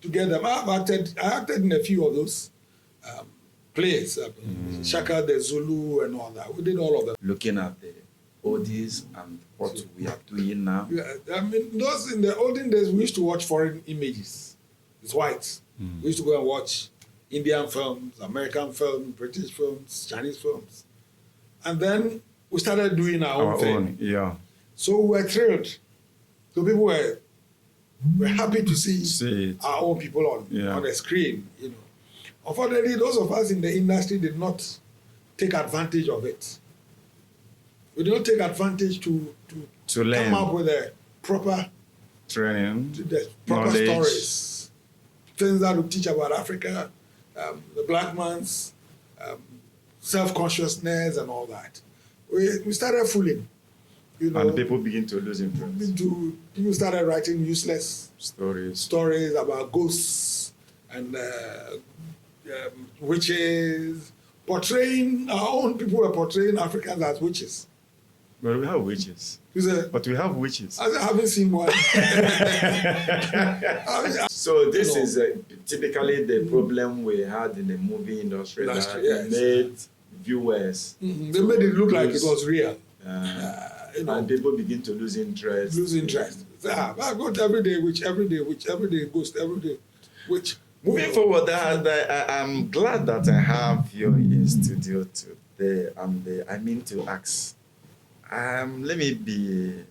Speaker 1: to get them. I acted in a few of those plays, Shaka, the Zulu, and all that. We did all of them.
Speaker 3: Looking at the oldies and what we are doing now.
Speaker 1: I mean, those in the olden days, we used to watch foreign images. It's white. We used to go and watch Indian films, American films, British films, Chinese films. And then we started doing our own thing. So we were thrilled. So people were happy to see our own people on the screen. Unfortunately, those of us in the industry did not take advantage of it. We did not take advantage to come up with a proper
Speaker 3: training,
Speaker 1: the proper knowledge. Stories, things that will teach about Africa, the black man's self-consciousness and all that. We started fooling.
Speaker 3: And people begin to lose interest.
Speaker 1: People started writing useless stories about ghosts and witches, portraying our own people were portraying Africans as witches.
Speaker 3: Well, we have witches.
Speaker 1: You said,
Speaker 3: But we have witches.
Speaker 1: I haven't seen one.
Speaker 2: So this is typically the problem we had in the movie industry that
Speaker 1: Yes.
Speaker 2: made viewers.
Speaker 1: They made it look like it was real.
Speaker 2: And people begin to lose interest.
Speaker 1: Lose interest. I got every day, every day, ghost, every day, which.
Speaker 2: Moving forward, I'm glad that I have you in studio today. I mean to ask. Let me be.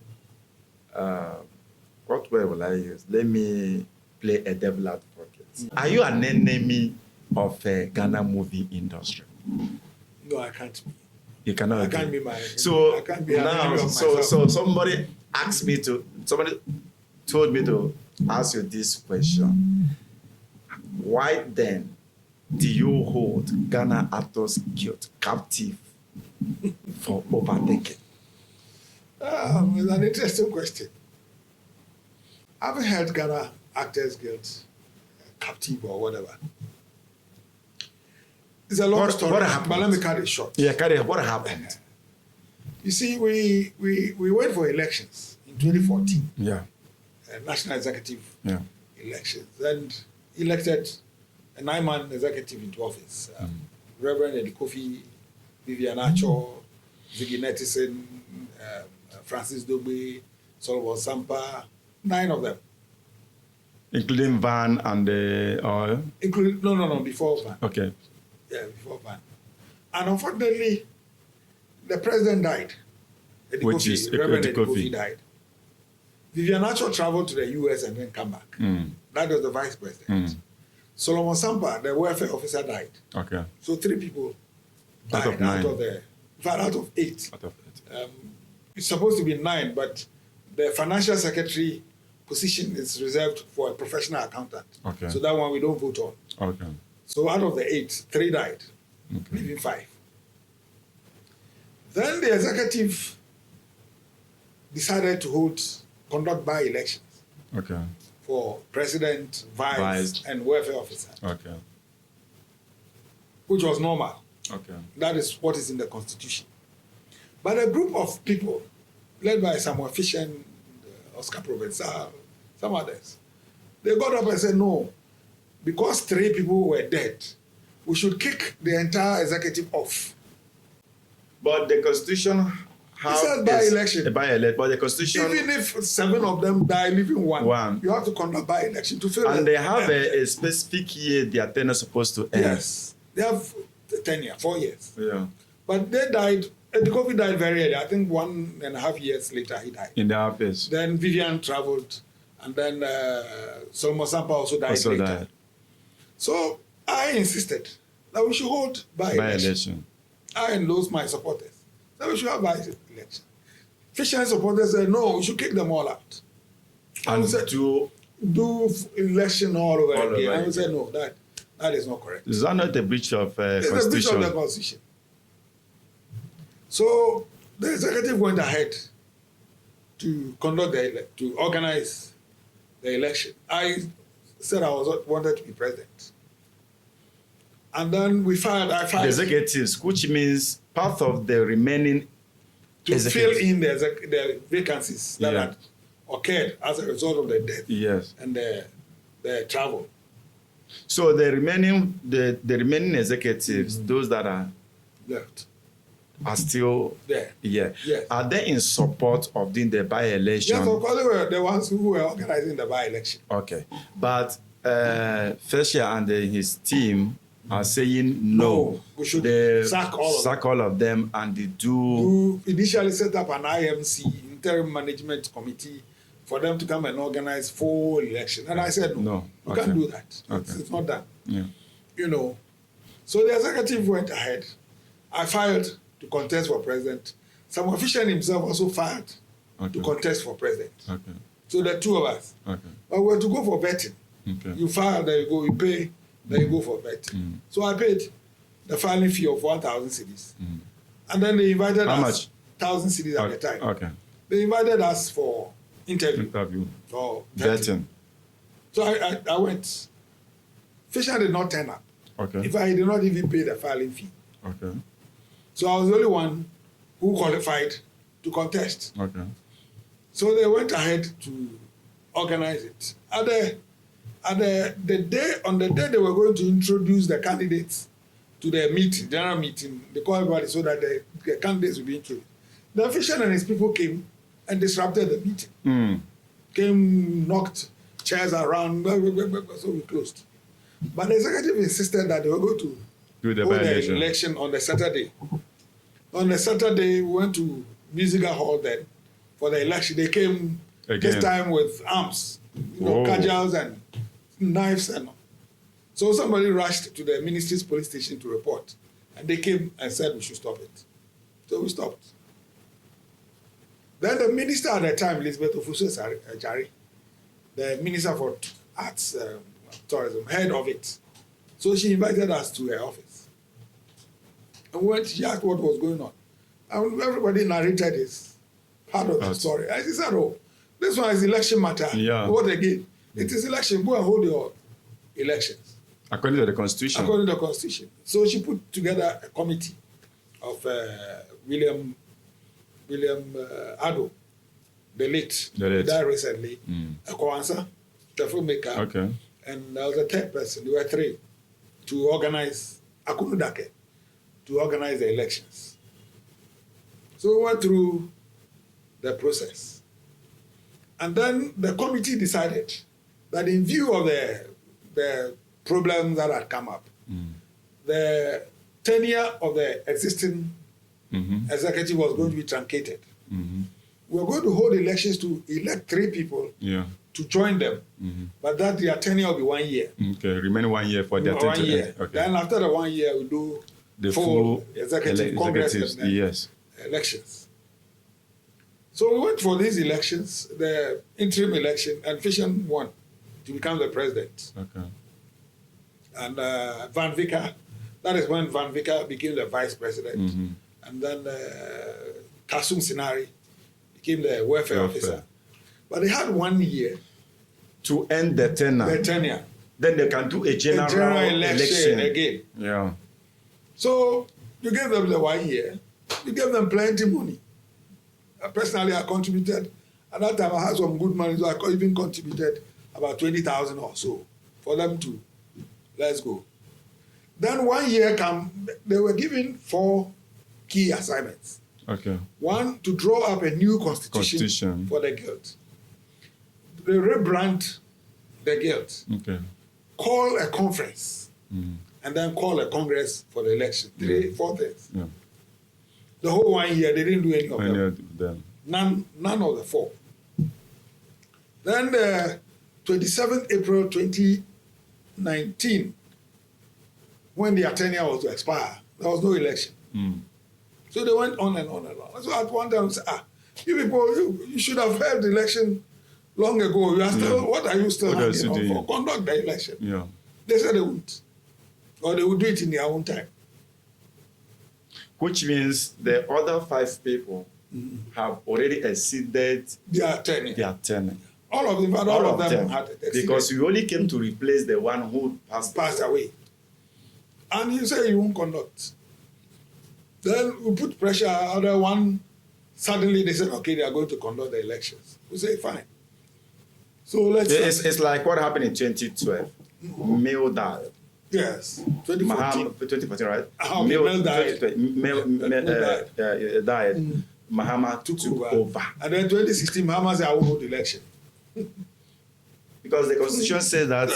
Speaker 2: What word will I use? Let me play a devil advocate. Are you an enemy of Ghana movie industry?
Speaker 1: No, I can't be.
Speaker 2: You cannot.
Speaker 1: I can't be my.
Speaker 2: So
Speaker 1: I can't be an
Speaker 2: now,
Speaker 1: enemy of
Speaker 2: so
Speaker 1: myself.
Speaker 2: somebody told me to ask you this question. Why then do you hold Ghana Actors Guild captive for over a decade?
Speaker 1: It's an interesting question. I haven't held Ghana Actors Guild captive or whatever. It's a long story,
Speaker 2: what happened?
Speaker 1: but let me cut it short.
Speaker 2: Yeah, Kari, what happened?
Speaker 1: You see, we went for elections in 2014,
Speaker 2: Yeah,
Speaker 1: national executive
Speaker 2: yeah.
Speaker 1: elections, and elected a 9-man executive into office. Reverend Eddie Kofi, Vivian Acho, Ziggy Nettison, Francis Dobe, Solomon Sampa, 9 of them.
Speaker 3: Including Van and the oil.
Speaker 1: Including, no, before Van.
Speaker 3: Okay.
Speaker 1: Yeah, before Van. And unfortunately, the president died. Eddie
Speaker 3: Which
Speaker 1: Kofi,
Speaker 3: is
Speaker 1: Reverend
Speaker 3: Eddie
Speaker 1: Eddie
Speaker 3: Kofi.
Speaker 1: Kofi died. Vivian Acho traveled to the US and then come back. That was the vice president. Solomon Sampa, the welfare officer, died.
Speaker 3: Okay.
Speaker 1: So 3 people
Speaker 3: Out of
Speaker 1: died
Speaker 3: 9.
Speaker 1: out of 8.
Speaker 3: Out of it.
Speaker 1: It's supposed to be 9, but the financial secretary position is reserved for a professional accountant.
Speaker 3: Okay.
Speaker 1: So that one we don't vote on.
Speaker 3: Okay.
Speaker 1: So out of the 8, 3 died, leaving 5. Then the executive decided to conduct by-elections
Speaker 3: Okay.
Speaker 1: for president, vice, and welfare officer,
Speaker 3: Okay.
Speaker 1: which was normal.
Speaker 3: Okay.
Speaker 1: That is what is in the constitution. But a group of people, led by Samuel Fisher, Oscar Provençal, some others, they got up and said, no, because 3 people were dead, we should kick the entire executive off.
Speaker 2: But the constitution
Speaker 1: It says by-election.
Speaker 3: A by-elect, but the constitution.
Speaker 1: Even if 7 of them die, leaving one, you have to conduct by-election to fill
Speaker 3: And
Speaker 1: it.
Speaker 3: they have a specific year their tenure is supposed to end.
Speaker 1: Yes. They have 10 4 years.
Speaker 3: Yeah.
Speaker 1: But they died, the COVID died very early. I think 1.5 years later he died.
Speaker 3: In the office.
Speaker 1: Then Vivian traveled, and then Solomon Sampa also died later. So I insisted that we should hold by-election. I endorsed my supporters that we should have by-election. Fisher supporters said, no, we should kick them all out. And we said, do election all over again. And we said, no, that is not correct.
Speaker 3: Is that not a breach of constitution?
Speaker 1: It's a breach of the constitution. So the executive went ahead to conduct to organize the election. I said I wanted to be president. And then I filed.
Speaker 3: The executives, which means part of the remaining
Speaker 1: to fill in the vacancies that had occurred as a result of the death.
Speaker 3: Yes.
Speaker 1: And the travel.
Speaker 3: So the remaining executives, those that are
Speaker 1: left,
Speaker 3: are still
Speaker 1: there.
Speaker 3: Yeah.
Speaker 1: Yes.
Speaker 3: Are they in support of doing the by-election?
Speaker 1: Yes, of course they were the ones who were organizing the by-election.
Speaker 3: Okay. But Fisher and his team are saying no.
Speaker 1: We should sack
Speaker 3: all of them and they do.
Speaker 1: We initially set up an IMC, Interim Management Committee, for them to come and organize full election. And I said, no, you can't do that. It's not done.
Speaker 3: Yeah.
Speaker 1: So the executive went ahead. I filed to contest for president. Samuel Fisher himself also filed to contest for president.
Speaker 3: Okay.
Speaker 1: So the 2 of us.
Speaker 3: Okay.
Speaker 1: But we were to go for betting.
Speaker 3: Okay.
Speaker 1: You file, there you go, you pay, then you go for betting. So I paid the filing fee of 1,000 cedis. And then they invited us.
Speaker 3: How much?
Speaker 1: 1,000 cedis at the time.
Speaker 3: Okay.
Speaker 1: They invited us for interview. For
Speaker 3: Betting.
Speaker 1: So I went. Fisher did not turn up.
Speaker 3: Okay.
Speaker 1: In fact, he did not even pay the filing fee.
Speaker 3: Okay.
Speaker 1: So I was the only one who qualified to contest.
Speaker 3: Okay.
Speaker 1: So they went ahead to organize it. On the day they were going to introduce the candidates to the meeting, general meeting, they called everybody so that the candidates would be introduced. The official and his people came and disrupted the meeting. Came, knocked chairs around, so we closed. But the executive insisted that they were going to
Speaker 3: Do the
Speaker 1: hold the
Speaker 3: by-election.
Speaker 1: election on the Saturday. On the Saturday, we went to Musical Hall then for the election. They came this
Speaker 3: Again.
Speaker 1: time with arms,
Speaker 3: Whoa.
Speaker 1: cudgels and knives and all. So somebody rushed to the ministry's police station to report. And they came and said we should stop it. So we stopped. Then the minister at the time, Elizabeth Ofusu-Ajah, the minister for arts, tourism, head of it. So she invited us to her office. And we went, she asked what was going on. And everybody narrated his part of the story. And she said, oh, this one is election matter.
Speaker 3: Yeah.
Speaker 1: What again? It is election. Go and hold your elections.
Speaker 3: According to the Constitution.
Speaker 1: According to the Constitution. So she put together a committee of William Addo, the late, died recently, a Kwawansa, the filmmaker,
Speaker 3: Okay.
Speaker 1: and there was a third person, there were three, to organize, Akunudake, to organize the elections. So we went through the process. And then the committee decided that in view of the problems that had come up, the tenure of the existing executive was going to be truncated. We were going to hold elections to elect 3 people to join them, but that their tenure will be 1 year.
Speaker 3: Okay, remain 1 year for their
Speaker 1: 1 year.
Speaker 3: Okay.
Speaker 1: Then after the 1 year, we do
Speaker 3: The
Speaker 1: full executive congress
Speaker 3: executives,
Speaker 1: and then
Speaker 3: yes.
Speaker 1: elections. So we went for these elections, the interim election, and Fission won to become the president.
Speaker 3: Okay.
Speaker 1: And Van Vicker, that is when Van Vicker became the vice president. And then Kasum Sinari became the welfare officer. But they had 1 year
Speaker 3: To end the tenure. Then they can do a general election
Speaker 1: again.
Speaker 3: Yeah.
Speaker 1: So you gave them the 1 year, you gave them plenty money. Personally, I contributed. At that time, I had some good money, so I even contributed about 20,000 or so for them to, let's go. Then 1 year come, they were given 4 key assignments.
Speaker 3: Okay.
Speaker 1: 1, to draw up a new constitution for the guild. They rebrand the guild.
Speaker 3: Okay.
Speaker 1: Call a conference. And then call a congress for the election. 3, 4 things.
Speaker 3: Yeah.
Speaker 1: The whole 1 year, they didn't do any of
Speaker 3: Any
Speaker 1: them.
Speaker 3: of them.
Speaker 1: None of the 4. Then the 27th April 2019, when the tenure was to expire, there was no election. So they went on and on and on. So at one time, said, you people, you should have held the election long ago. You are still, what are you still hanging on for? Conduct the election.
Speaker 3: Yeah.
Speaker 1: They said they wouldn't. Or they would do it in their own time.
Speaker 3: Which means the other 5 people have already exceeded
Speaker 1: Their tenure.
Speaker 3: their tenure.
Speaker 1: All of them, but all of them had exceeded.
Speaker 3: Because you only came to replace the one who passed
Speaker 1: away. And you say you won't conduct. Then we put pressure, other one, suddenly they said, okay, they are going to conduct the elections. We say, fine. So let's...
Speaker 3: It's like what happened in 2012. Male died.
Speaker 1: Yes, 2014.
Speaker 3: 2014, right?
Speaker 1: Male died.
Speaker 3: Died. Mahama took over.
Speaker 1: And then 2016, Mahama said, I will hold the election.
Speaker 3: Because the constitution says that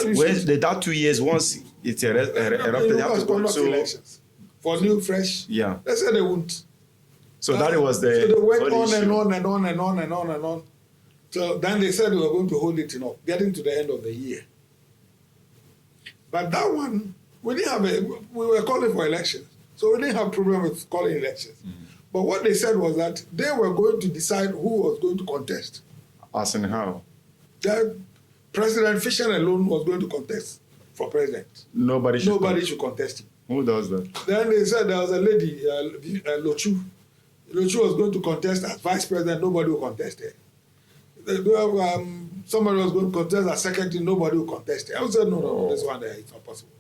Speaker 3: that 2 years, once it's erupted, they have to
Speaker 1: conduct elections. For new, fresh.
Speaker 3: Yeah.
Speaker 1: They said they won't.
Speaker 3: So that was the...
Speaker 1: So they went on and on and on and on and on and on. So then they said they were going to hold it, getting to the end of the year. But that one, we were calling for elections. So we didn't have problem with calling elections. But what they said was that they were going to decide who was going to contest.
Speaker 3: As in how?
Speaker 1: The President Fisher alone was going to contest for president.
Speaker 3: Nobody
Speaker 1: should contest him.
Speaker 3: Who does that?
Speaker 1: Then they said there was a lady, Lochu. Lochu was going to contest as vice president. Nobody will contest her. Somebody was going to contest as secretary. Nobody will contest her. I said, no, this one there, it's not possible.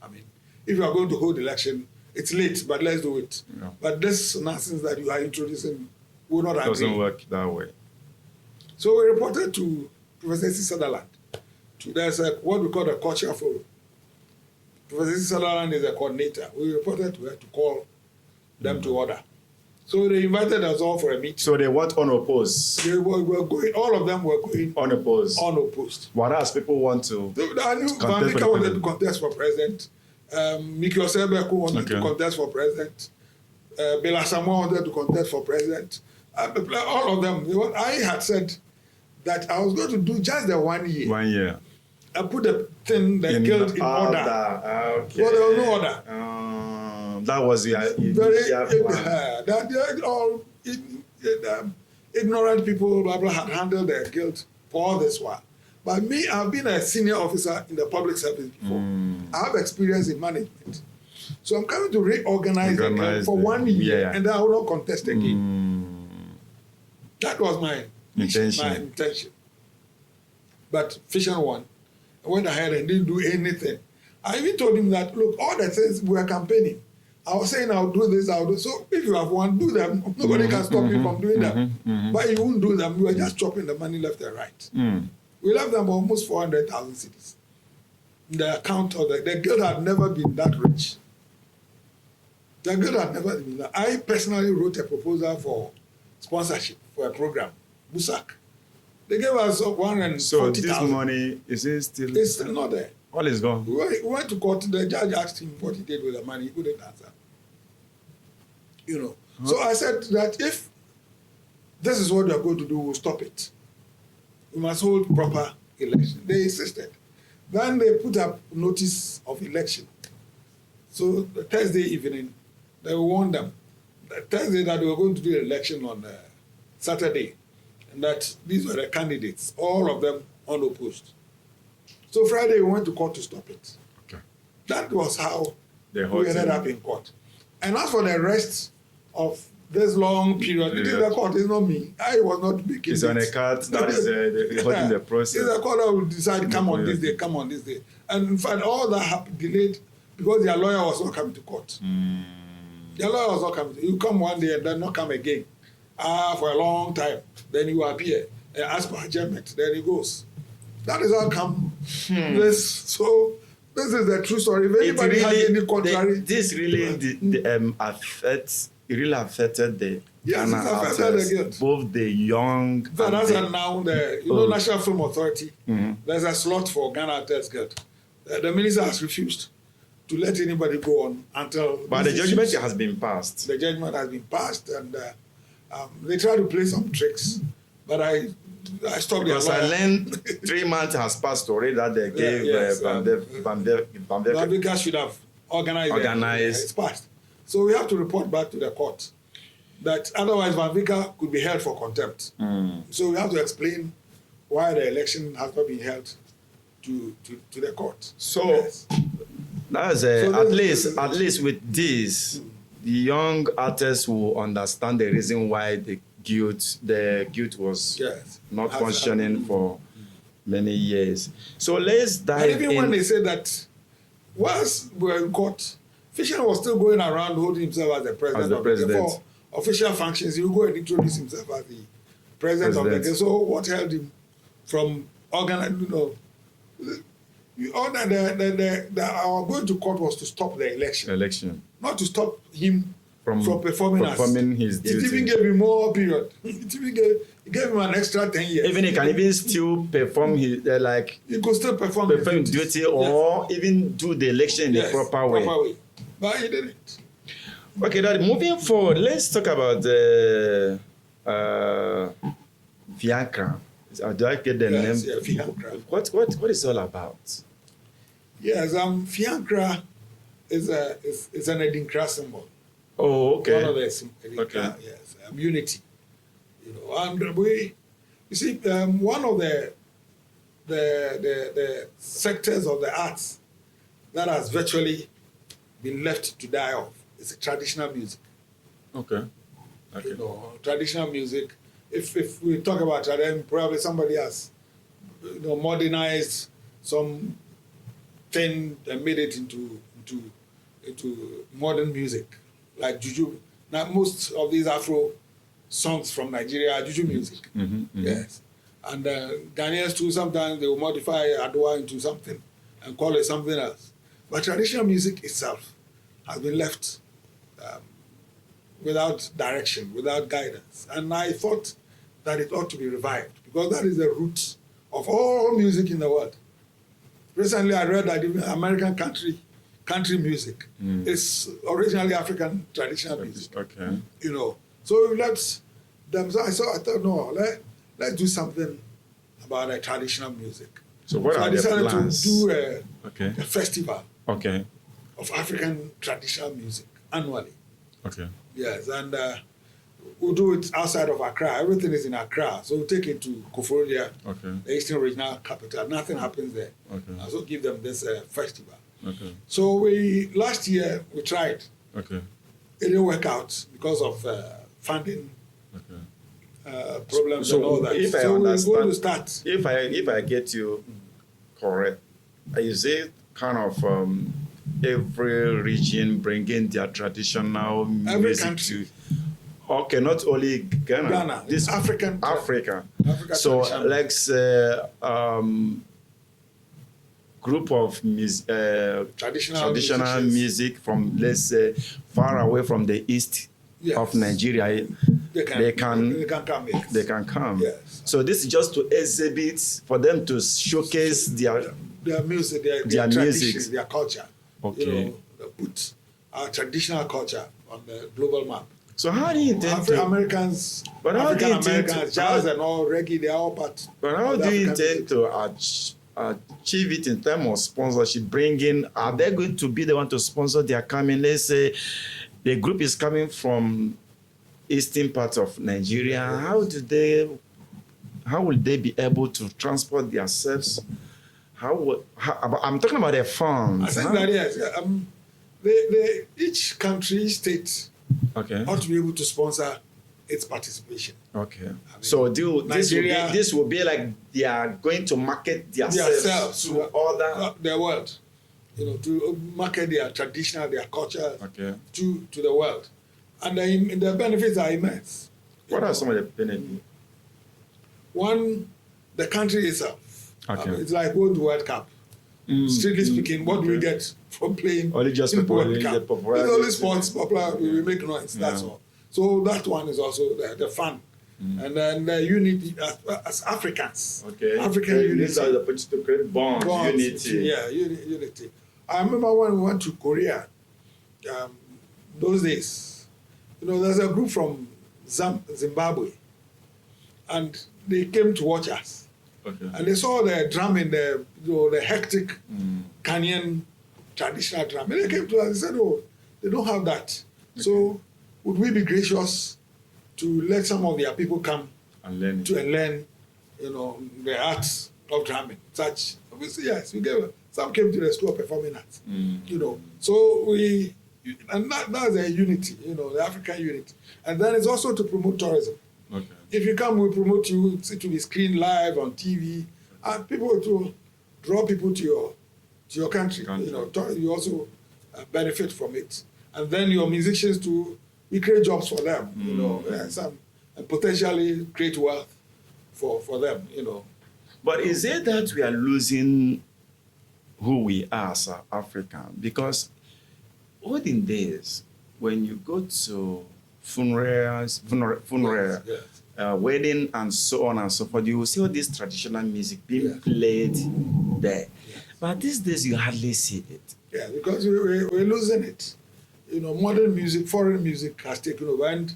Speaker 1: I mean, if you are going to hold election, it's late, but let's do it. Yeah. But this nonsense that you are introducing would not
Speaker 3: It
Speaker 1: agree.
Speaker 3: doesn't work that way.
Speaker 1: So we reported to Professor C. Sutherland. There's what we call the culture forum. Professor C. Sutherland is a coordinator. We reported to her to call them to order. So they invited us all for a meeting.
Speaker 3: So they want unopposed.
Speaker 1: They were going, all of them were going
Speaker 3: Unopposed.
Speaker 1: unopposed.
Speaker 3: Whereas people want to.
Speaker 1: I knew Van
Speaker 3: Contest for
Speaker 1: Vika
Speaker 3: the
Speaker 1: wanted to
Speaker 3: president.
Speaker 1: contest for president. Abeiku wanted to
Speaker 3: Okay.
Speaker 1: contest for president. Bela Samoa wanted to contest for president. All of them. I had said that I was going to do just the 1 year.
Speaker 3: 1 year.
Speaker 1: I put the thing, the guild in order.
Speaker 3: Okay.
Speaker 1: But there was no order.
Speaker 3: That was the
Speaker 1: Very
Speaker 3: initial plan.
Speaker 1: that all ignorant people blah, blah, had handled their guild for all this while. But me, I've been a senior officer in the public service before. I have experience in management. So I'm coming to reorganize the guild for 1 year,
Speaker 3: yeah.
Speaker 1: and then I will not contest again. That was my intention. But Fisher won. I went ahead and didn't do anything. I even told him that, look, all the things we were campaigning, I was saying I'll do this, I'll do. So if you have one, do them. Nobody can stop you from doing them. But you won't do them. You were just chopping the money left and right. We left them almost 400,000 cedis. The account of the guild had never been that rich. The guild had never been that. I personally wrote a proposal for sponsorship for a program, Busak. They gave us 140,000.
Speaker 3: So this money, is it still?
Speaker 1: It's still not there.
Speaker 3: All is gone.
Speaker 1: We went to court. The judge asked him what he did with the money. He couldn't answer. You know. So I said that if this is what you are going to do, we'll stop it. We must hold proper election. They insisted. Then they put up notice of election. So the Thursday evening, they warned them. The Thursday that we were going to do election on Saturday, and that these were the candidates, all of them unopposed. So Friday we went to court to stop it.
Speaker 3: Okay.
Speaker 1: That was how
Speaker 3: The
Speaker 1: we
Speaker 3: whole
Speaker 1: ended
Speaker 3: thing.
Speaker 1: up in court. And as for the rest of this long period, it is the court, it's not me. I was not making
Speaker 3: It's on a card that is holding the process.
Speaker 1: It's the court that will decide, come on this day, come on this day. And in fact, all that happened delayed because their lawyer was not coming to court. Their lawyer was not coming. You come one day and then not come again. For a long time. Then you appear. And ask for adjournment. Then he goes. That is how come. So this is the true story. If anybody has any contrary,
Speaker 3: This really affected. It really affected the
Speaker 1: Yes,
Speaker 3: Ghana
Speaker 1: it affected
Speaker 3: artists,
Speaker 1: the guild.
Speaker 3: both the young
Speaker 1: but
Speaker 3: and
Speaker 1: as
Speaker 3: the
Speaker 1: of now, the
Speaker 3: old.
Speaker 1: National Film Authority, there's a slot for Ghana Artists Guild. The minister has refused to let anybody go on until.
Speaker 3: But the judgment has been passed.
Speaker 1: The judgment has been passed, and they try to play some tricks, but I stopped their
Speaker 3: Because I
Speaker 1: lawyer.
Speaker 3: learned 3 months has passed already that they gave
Speaker 1: yes,
Speaker 3: Van
Speaker 1: Africa should have organized. It's passed. So we have to report back to the court that otherwise Van Vika could be held for contempt. So we have to explain why the election has not been held to the court.
Speaker 3: So
Speaker 1: Yes.
Speaker 3: that's
Speaker 1: So
Speaker 3: at least with this, the young artists will understand the reason why the guild was
Speaker 1: Yes.
Speaker 3: not
Speaker 1: Has-
Speaker 3: functioning for many years. So let's
Speaker 1: And
Speaker 3: dive
Speaker 1: even
Speaker 3: in.
Speaker 1: when they said that once we were in court, Fisher was still going around holding himself as the president.
Speaker 3: As the
Speaker 1: of
Speaker 3: president.
Speaker 1: For official functions, he would go and introduce himself as the president of the guild. So what held him from organizing, all that our going to court was to stop the election, not to stop him from performing
Speaker 3: his
Speaker 1: It
Speaker 3: duty.
Speaker 1: even gave him more period. It even gave him an extra 10 years.
Speaker 3: Even he can even still perform his
Speaker 1: he could still perform
Speaker 3: his duty or even do the election in the proper way.
Speaker 1: But he didn't.
Speaker 3: Okay, Daddy, moving forward, let's talk about Fiancra. Do I get the name?
Speaker 1: Yes, yeah, Fiancra.
Speaker 3: What is it all about?
Speaker 1: Yes, Fiancra is an Edinkra symbol.
Speaker 3: Oh, okay.
Speaker 1: One of the Edinkra, yes, unity. And you see, one of the sectors of the arts that has virtually been left to die off is traditional music.
Speaker 3: Okay.
Speaker 1: Traditional music. If we talk about tradition, probably somebody has modernized some thing and made it into modern music, like juju. Now most of these Afro songs from Nigeria, Juju music. Yes. And Ghanaians too, sometimes they will modify Adwa into something and call it something else. But traditional music itself has been left without direction, without guidance. And I thought that it ought to be revived because that is the root of all music in the world. Recently, I read that even American country music is originally African traditional music.
Speaker 3: Okay.
Speaker 1: You know, so we let them. So I thought, no, let's do something about traditional music.
Speaker 3: So what are the plans?
Speaker 1: To do
Speaker 3: Okay.
Speaker 1: a festival
Speaker 3: Okay.
Speaker 1: of African traditional music annually.
Speaker 3: Okay.
Speaker 1: Yes, and we'll do it outside of Accra. Everything is in Accra, so we'll take it to Koforidua,
Speaker 3: Okay.
Speaker 1: the Eastern Regional Capital. Nothing happens there.
Speaker 3: Okay.
Speaker 1: So give them this festival.
Speaker 3: Okay.
Speaker 1: So last year we tried.
Speaker 3: Okay.
Speaker 1: It didn't work out because of funding
Speaker 3: Okay.
Speaker 1: problems
Speaker 3: So
Speaker 1: and all that.
Speaker 3: if I
Speaker 1: so we're
Speaker 3: understand-
Speaker 1: going to start.
Speaker 3: If I get you correct, is it kind of every region bringing their traditional
Speaker 1: Every
Speaker 3: music
Speaker 1: country.
Speaker 3: to? Okay, not only Ghana.
Speaker 1: Ghana,
Speaker 3: This
Speaker 1: African.
Speaker 3: Africa.
Speaker 1: Africa
Speaker 3: So
Speaker 1: traditional.
Speaker 3: let's say group of
Speaker 1: Traditional
Speaker 3: traditional
Speaker 1: musicians.
Speaker 3: music from, let's say, far away from the east
Speaker 1: Yes.
Speaker 3: of Nigeria. They can
Speaker 1: come. Yes.
Speaker 3: They can come.
Speaker 1: Yes.
Speaker 3: So this is just to exhibit, for them to showcase their.
Speaker 1: Their music, their
Speaker 3: Their
Speaker 1: traditions,
Speaker 3: music.
Speaker 1: their culture.
Speaker 3: Okay.
Speaker 1: You know, they put our traditional culture on the global map.
Speaker 3: So how do you intend to?
Speaker 1: Americans,
Speaker 3: But how do you
Speaker 1: African
Speaker 3: intend to-
Speaker 1: Americans, jazz and all reggae, they are all part.
Speaker 3: But how
Speaker 1: of the
Speaker 3: do you
Speaker 1: African
Speaker 3: intend to achieve it in terms of sponsorship? Are they going to be the one to sponsor their coming? Let's say the group is coming from eastern part of Nigeria. How will they be able to transport themselves? I'm talking about their funds.
Speaker 1: I think that yes, each country, each state
Speaker 3: Okay.
Speaker 1: ought to be able to sponsor its participation.
Speaker 3: Okay. So
Speaker 1: Nigeria-
Speaker 3: this will be like they are going to market themselves to other.
Speaker 1: The world, you know, to market their traditional, their culture
Speaker 3: Okay.
Speaker 1: to the world, and the benefits are immense.
Speaker 3: What are some of the benefits?
Speaker 1: One, the country itself.
Speaker 3: Okay.
Speaker 1: It's like going to World Cup. Strictly speaking, what do we
Speaker 3: Okay.
Speaker 1: get from playing
Speaker 3: Only just
Speaker 1: in
Speaker 3: people,
Speaker 1: World
Speaker 3: only
Speaker 1: Cup?
Speaker 3: the popularity.
Speaker 1: It's only sports, popular, we make noise, that's
Speaker 3: Yeah.
Speaker 1: all. So that one is also the fun. And then the unity as Africans.
Speaker 3: Okay.
Speaker 1: African unity.
Speaker 3: These are the opportunity to create bonds, unity.
Speaker 1: Yeah, unity. I remember when we went to Korea, those days, you know, there's a group from Zimbabwe, and they came to watch us.
Speaker 3: Okay.
Speaker 1: And they saw the drum in the hectic Ghanaian traditional drum. And they came to us and said, oh, they don't have that. So would we be gracious to let some of their people come
Speaker 3: And learn.
Speaker 1: to learn, you know, the arts of drumming? Such, obviously, yes, we gave some came to the school of performing arts, you know. So that's a unity, you know, the African unity. And then it's also to promote tourism.
Speaker 3: Okay.
Speaker 1: If you come, we promote you to be screened live on TV, and people to draw people to your country. You know, you also benefit from it, and then your musicians too. We create jobs for them. You know, and potentially create wealth for them. You know.
Speaker 3: But is it that we are losing who we are as African? Because olden days, when you go to funerals,
Speaker 1: Yes.
Speaker 3: wedding and so on and so forth, you will see all this traditional music being
Speaker 1: Yes.
Speaker 3: played there.
Speaker 1: Yes.
Speaker 3: But these days you hardly see it.
Speaker 1: Yeah, because we're losing it. You know, modern music, foreign music has taken over, and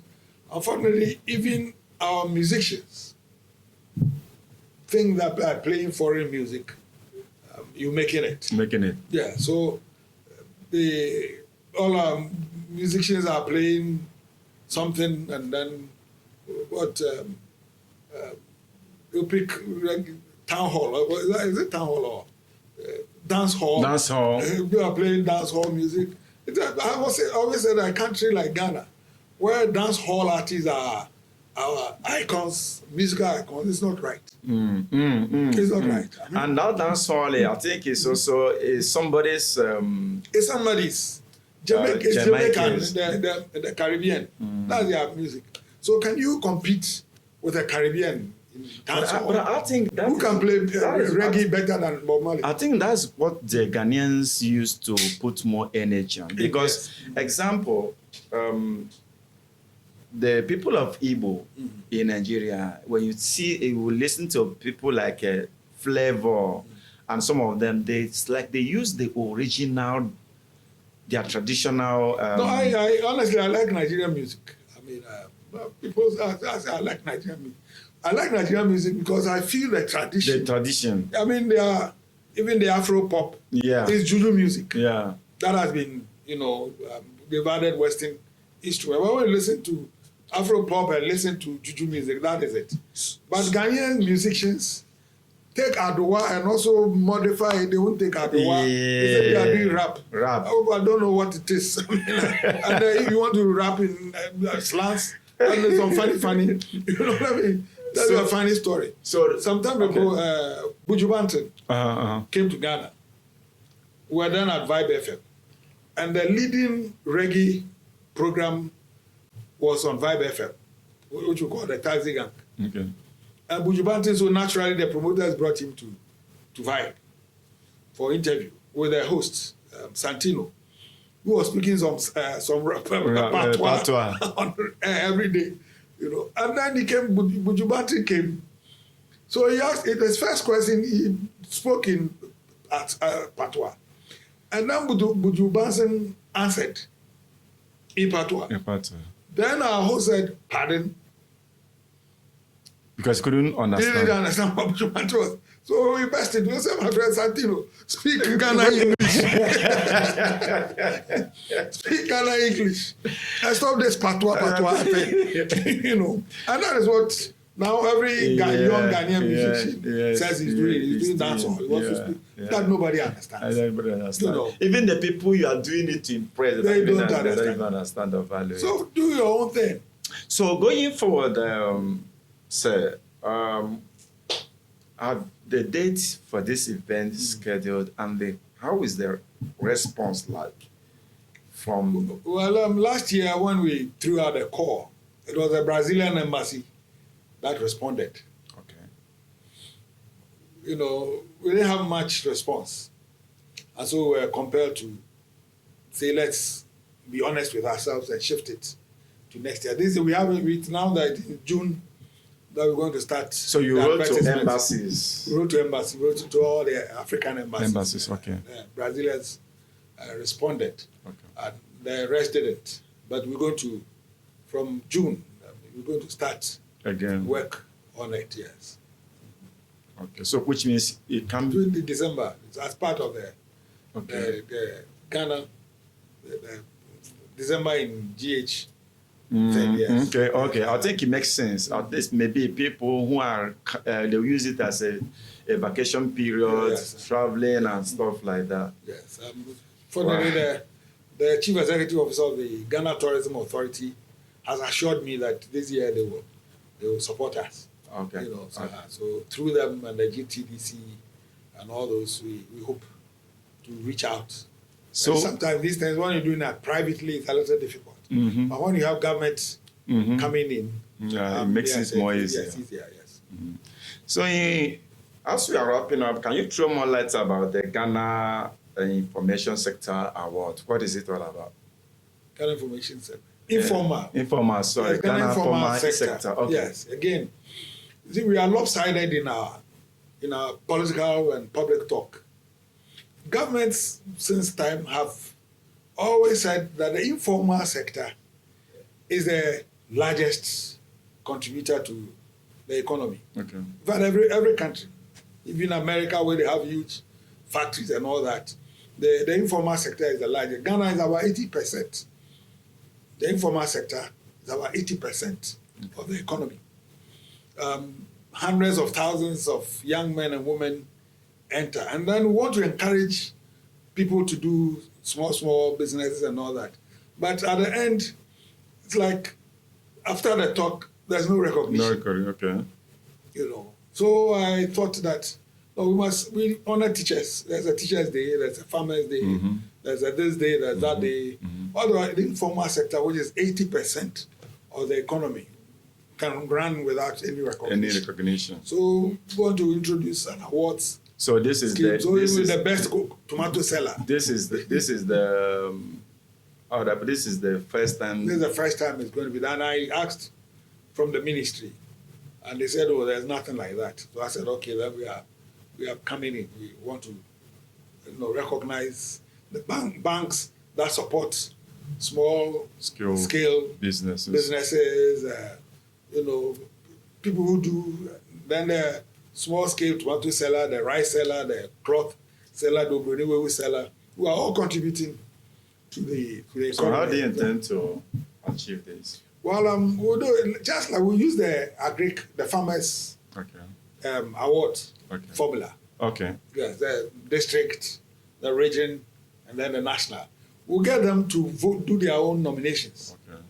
Speaker 1: unfortunately, even our musicians think that by playing foreign music, you're making it.
Speaker 3: Making it.
Speaker 1: Yeah, so all our musicians are playing something, and then you pick town hall. Is it town hall or dance hall?
Speaker 3: Dance hall.
Speaker 1: You are playing dance hall music. I always say that a country like Ghana, where dance hall artists are our icons, musical icons, it's not right. It's not right. I mean,
Speaker 3: And now dance hall, I think it's also somebody's.
Speaker 1: it's somebody's. Jamaican,
Speaker 3: Jamaicans.
Speaker 1: the Caribbean. That's their music. So can you compete with a Caribbean in dancehall?
Speaker 3: But I think that
Speaker 1: Who can play
Speaker 3: is-
Speaker 1: reggae better than Bob Marley?
Speaker 3: I think that's what the Ghanaians used to put more energy on. Because, example, the people of Igbo in Nigeria, when you will listen to people like Flavor and some of them, it's like they use the original, their traditional.
Speaker 1: No, I honestly, I like Nigerian music. I mean, people say I like Nigerian music. I like Nigerian music because I feel the tradition.
Speaker 3: The tradition.
Speaker 1: I mean, even the Afro pop.
Speaker 3: Yeah.
Speaker 1: Is Juju music.
Speaker 3: Yeah.
Speaker 1: That has been, they've added Western instrument. When we listen to Afro pop and listen to Juju music, that is it. But Ghanaian musicians take Adowa and also modify it. They won't take Adowa. They say they are doing rap. Oh, I don't know what it is. And if you want to rap in slants, and there's some funny, you know what I mean? That's a funny story. So sometime ago, Buju Banton came to Ghana. We were then at Vibe FM. And the leading reggae program was on Vibe FM, which we call the Taxi Gang.
Speaker 3: Okay.
Speaker 1: And Buju Banton, so naturally the promoters brought him to Vibe for interview with the host, Santino, who was speaking some patois on every day, And then Buju Banton came. So he asked, his first question, he spoke in patois. And then Buju Banton answered in patois. Then our host said, pardon?
Speaker 3: Because he couldn't understand.
Speaker 1: He didn't understand what Buju Banton was. So we bested. We said, my friend Santino, speak Ghana English. Speak Ghana English. And stop this patois thing. And that is what now every young Ghanaian musician says he's doing. He's doing dancehall. He wants to speak. That nobody understands.
Speaker 3: Nobody understands. Even the people you are doing it to impress,
Speaker 1: they don't
Speaker 3: even understand the value.
Speaker 1: So do your own thing.
Speaker 3: So going forward, sir, are the dates for this event scheduled, and how is the response like from?
Speaker 1: Well, last year when we threw out a call, it was the Brazilian embassy that responded.
Speaker 3: Okay.
Speaker 1: We didn't have much response, and so we were compelled to say, let's be honest with ourselves and shift it to next year. We have it now that in June that we're going to start.
Speaker 3: So you wrote to embassies?
Speaker 1: We wrote to embassies. We wrote to all the African embassies.
Speaker 3: Okay.
Speaker 1: Brazilians responded.
Speaker 3: Okay.
Speaker 1: And the rest didn't. But we're going to, from June, we're going to start
Speaker 3: again
Speaker 1: work on it, yes.
Speaker 3: Okay, so which means it can be...
Speaker 1: 20 December, it's as part of the Ghana, the December in GH. Yes.
Speaker 3: Okay. I think it makes sense. At least maybe people who are they'll use it as a vacation period, traveling and stuff like that.
Speaker 1: Yes. Fortunately, the chief executive officer of the Ghana Tourism Authority has assured me that this year they will support us.
Speaker 3: Okay.
Speaker 1: So through them and the GTDC and all those, we hope to reach out. So sometimes these things, when you're doing that privately, it's a little difficult.
Speaker 3: Mm-hmm.
Speaker 1: But when you have government coming in,
Speaker 3: it makes it more easier.
Speaker 1: Yes.
Speaker 3: Mm-hmm. So as we are wrapping up, can you throw more light about the Ghana Information Sector Award? What is it all about?
Speaker 1: Ghana Information Sector. Informal.
Speaker 3: Informal, sorry.
Speaker 1: Yes,
Speaker 3: Ghana
Speaker 1: Informal
Speaker 3: Sector. Okay.
Speaker 1: Yes. Again, see, we are lopsided in our political and public talk. Governments since time have always said that the informal sector is the largest contributor to the economy.
Speaker 3: Okay.
Speaker 1: But every country, even America, where they have huge factories and all that, the informal sector is the largest. Ghana is about 80%. The informal sector is about 80% of the economy. Hundreds of thousands of young men and women enter. And then we want to encourage people to do small businesses and all that. But at the end, it's like after the talk, there's no recognition.
Speaker 3: No recognition, okay.
Speaker 1: So I thought that we honor teachers. There's a Teachers' Day, there's a Farmers' Day, there's a this day, there's that day. Although the informal sector, which is 80% of the economy, can run without any recognition.
Speaker 3: Any recognition.
Speaker 1: So we want to introduce an awards.
Speaker 3: So this is
Speaker 1: scheme.
Speaker 3: the
Speaker 1: So
Speaker 3: this
Speaker 1: even
Speaker 3: is
Speaker 1: the best tomato seller.
Speaker 3: this is the this is the first time.
Speaker 1: This is the first time it's going to be done. I asked from the ministry, and they said, "Oh, there's nothing like that." So I said, "Okay, then we are coming in. We want to, recognize the banks that support small scale businesses. People who do then the small scale tomato seller, the rice seller, the cloth seller, the Obroniwewe seller, who are all contributing to the economy."
Speaker 3: So how do you intend to achieve this?
Speaker 1: Well, we'll do it just like we use the farmers award formula.
Speaker 3: Okay.
Speaker 1: Yes, the district, the region, and then the national. We'll get them to vote, do their own nominations.
Speaker 3: Okay.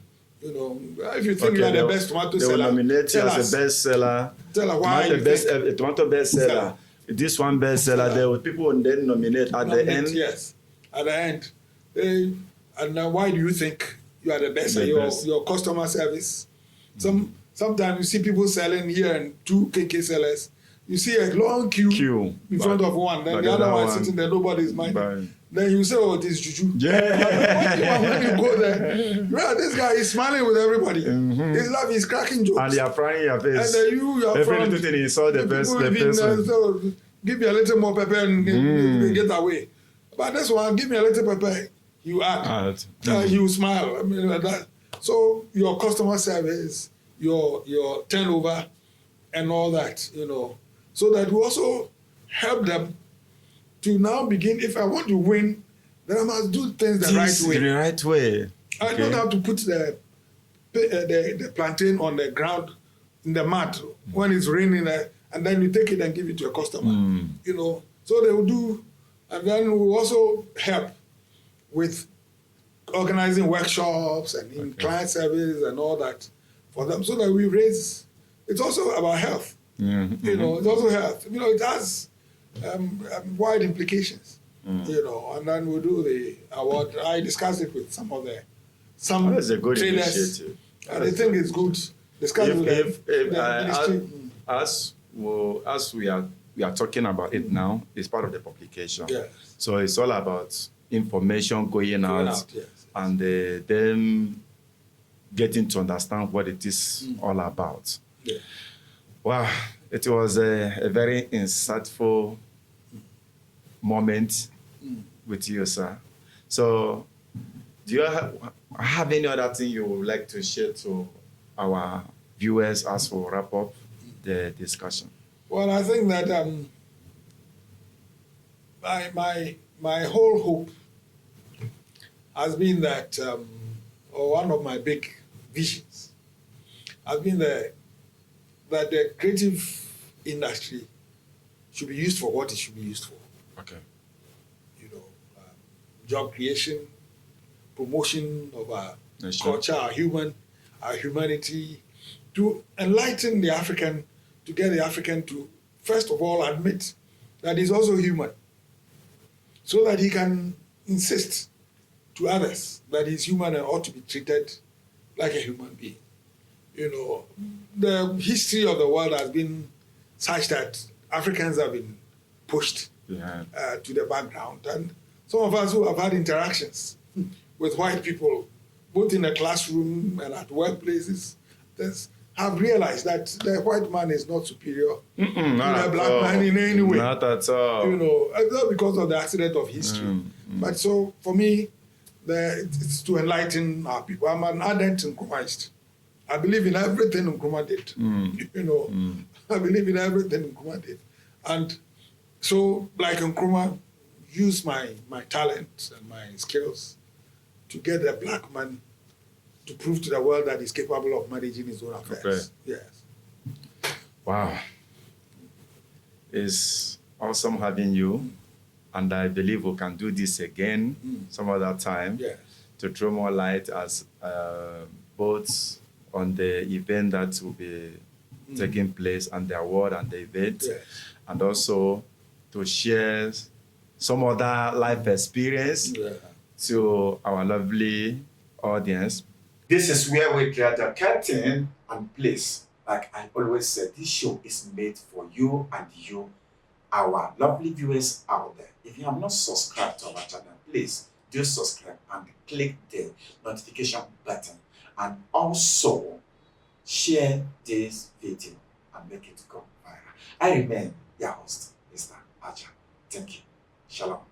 Speaker 1: If you think you are the best tomato seller,
Speaker 3: they will nominate you as the best seller.
Speaker 1: Tell us why
Speaker 3: tomato best seller. This one best seller. There will people will then nominate at the end.
Speaker 1: Yes, at the end. And why do you think you are the best? Your customer service. Sometimes you see people selling here and 2 KK sellers. You see a long queue in front of one, then the other one sitting there, nobody's minding. Then you say, "Oh, this is juju."
Speaker 3: Yeah.
Speaker 1: When you go there, this guy is smiling with everybody. His laugh is cracking jokes.
Speaker 3: And they are frying your face.
Speaker 1: And then you are
Speaker 3: every little thing he saw the person.
Speaker 1: So give me a little more pepper and get away. But this one, give me a little pepper. You add. You smile. I mean, like that. So your customer service, your turnover, and all that, so that we also help them to now begin. If I want to win, then I must do things the right way.
Speaker 3: The right way.
Speaker 1: I don't have to put the plantain on the ground in the mud when it's raining, and then you take it and give it to a customer. So they will do, and then we will also help with organizing workshops and client service and all that for them, so that we raise. It's also about health. It's also health. It has wide implications. And then we'll do the award. I discussed it with some
Speaker 3: That's a good
Speaker 1: traders,
Speaker 3: initiative.
Speaker 1: and they think it's good. Discuss with the ministry.
Speaker 3: As we are talking about it now, it's part of the publication.
Speaker 1: Yes.
Speaker 3: So it's all about information going out,
Speaker 1: Yes.
Speaker 3: and them getting to understand what it is all about.
Speaker 1: Yeah.
Speaker 3: Wow, it was a very insightful moment with you, sir. So, do you have any other thing you would like to share to our viewers as we wrap up the discussion?
Speaker 1: Well, I think that my whole hope has been that, or one of my big visions has been that the creative industry should be used for what it should be used for.
Speaker 3: Okay.
Speaker 1: Job creation, promotion of our
Speaker 3: Nation.
Speaker 1: culture, our humanity, to enlighten the African, to get the African to, first of all, admit that he's also human, so that he can insist to others that he's human and ought to be treated like a human being. The history of the world has been such that Africans have been pushed to the background. And some of us who have had interactions with white people, both in the classroom and at workplaces, have realized that the white man is not superior to the black man in any way.
Speaker 3: Not at all.
Speaker 1: Not because of the accident of history. But so, for me, it's to enlighten our people. I'm an ardent Nkrumahist. I believe in everything Nkrumah did. I believe in everything Nkrumah did. And so, like Nkrumah, use my talent and my skills to get a black man to prove to the world that he's capable of managing his own affairs.
Speaker 3: Okay.
Speaker 1: Yes.
Speaker 3: Wow. It's awesome having you. And I believe we can do this again some other time to throw more light as both on the event that will be taking place and the award and the event, and also to share some other life experience to our lovely audience.
Speaker 2: This is where we draw the curtain, and please, like I always said, this show is made for you and you, our lovely viewers out there. If you have not subscribed to our channel, please do subscribe and click the notification button, and also share this video and make it go viral. I remain your host, Mr. Ajah. Thank you. Shalom.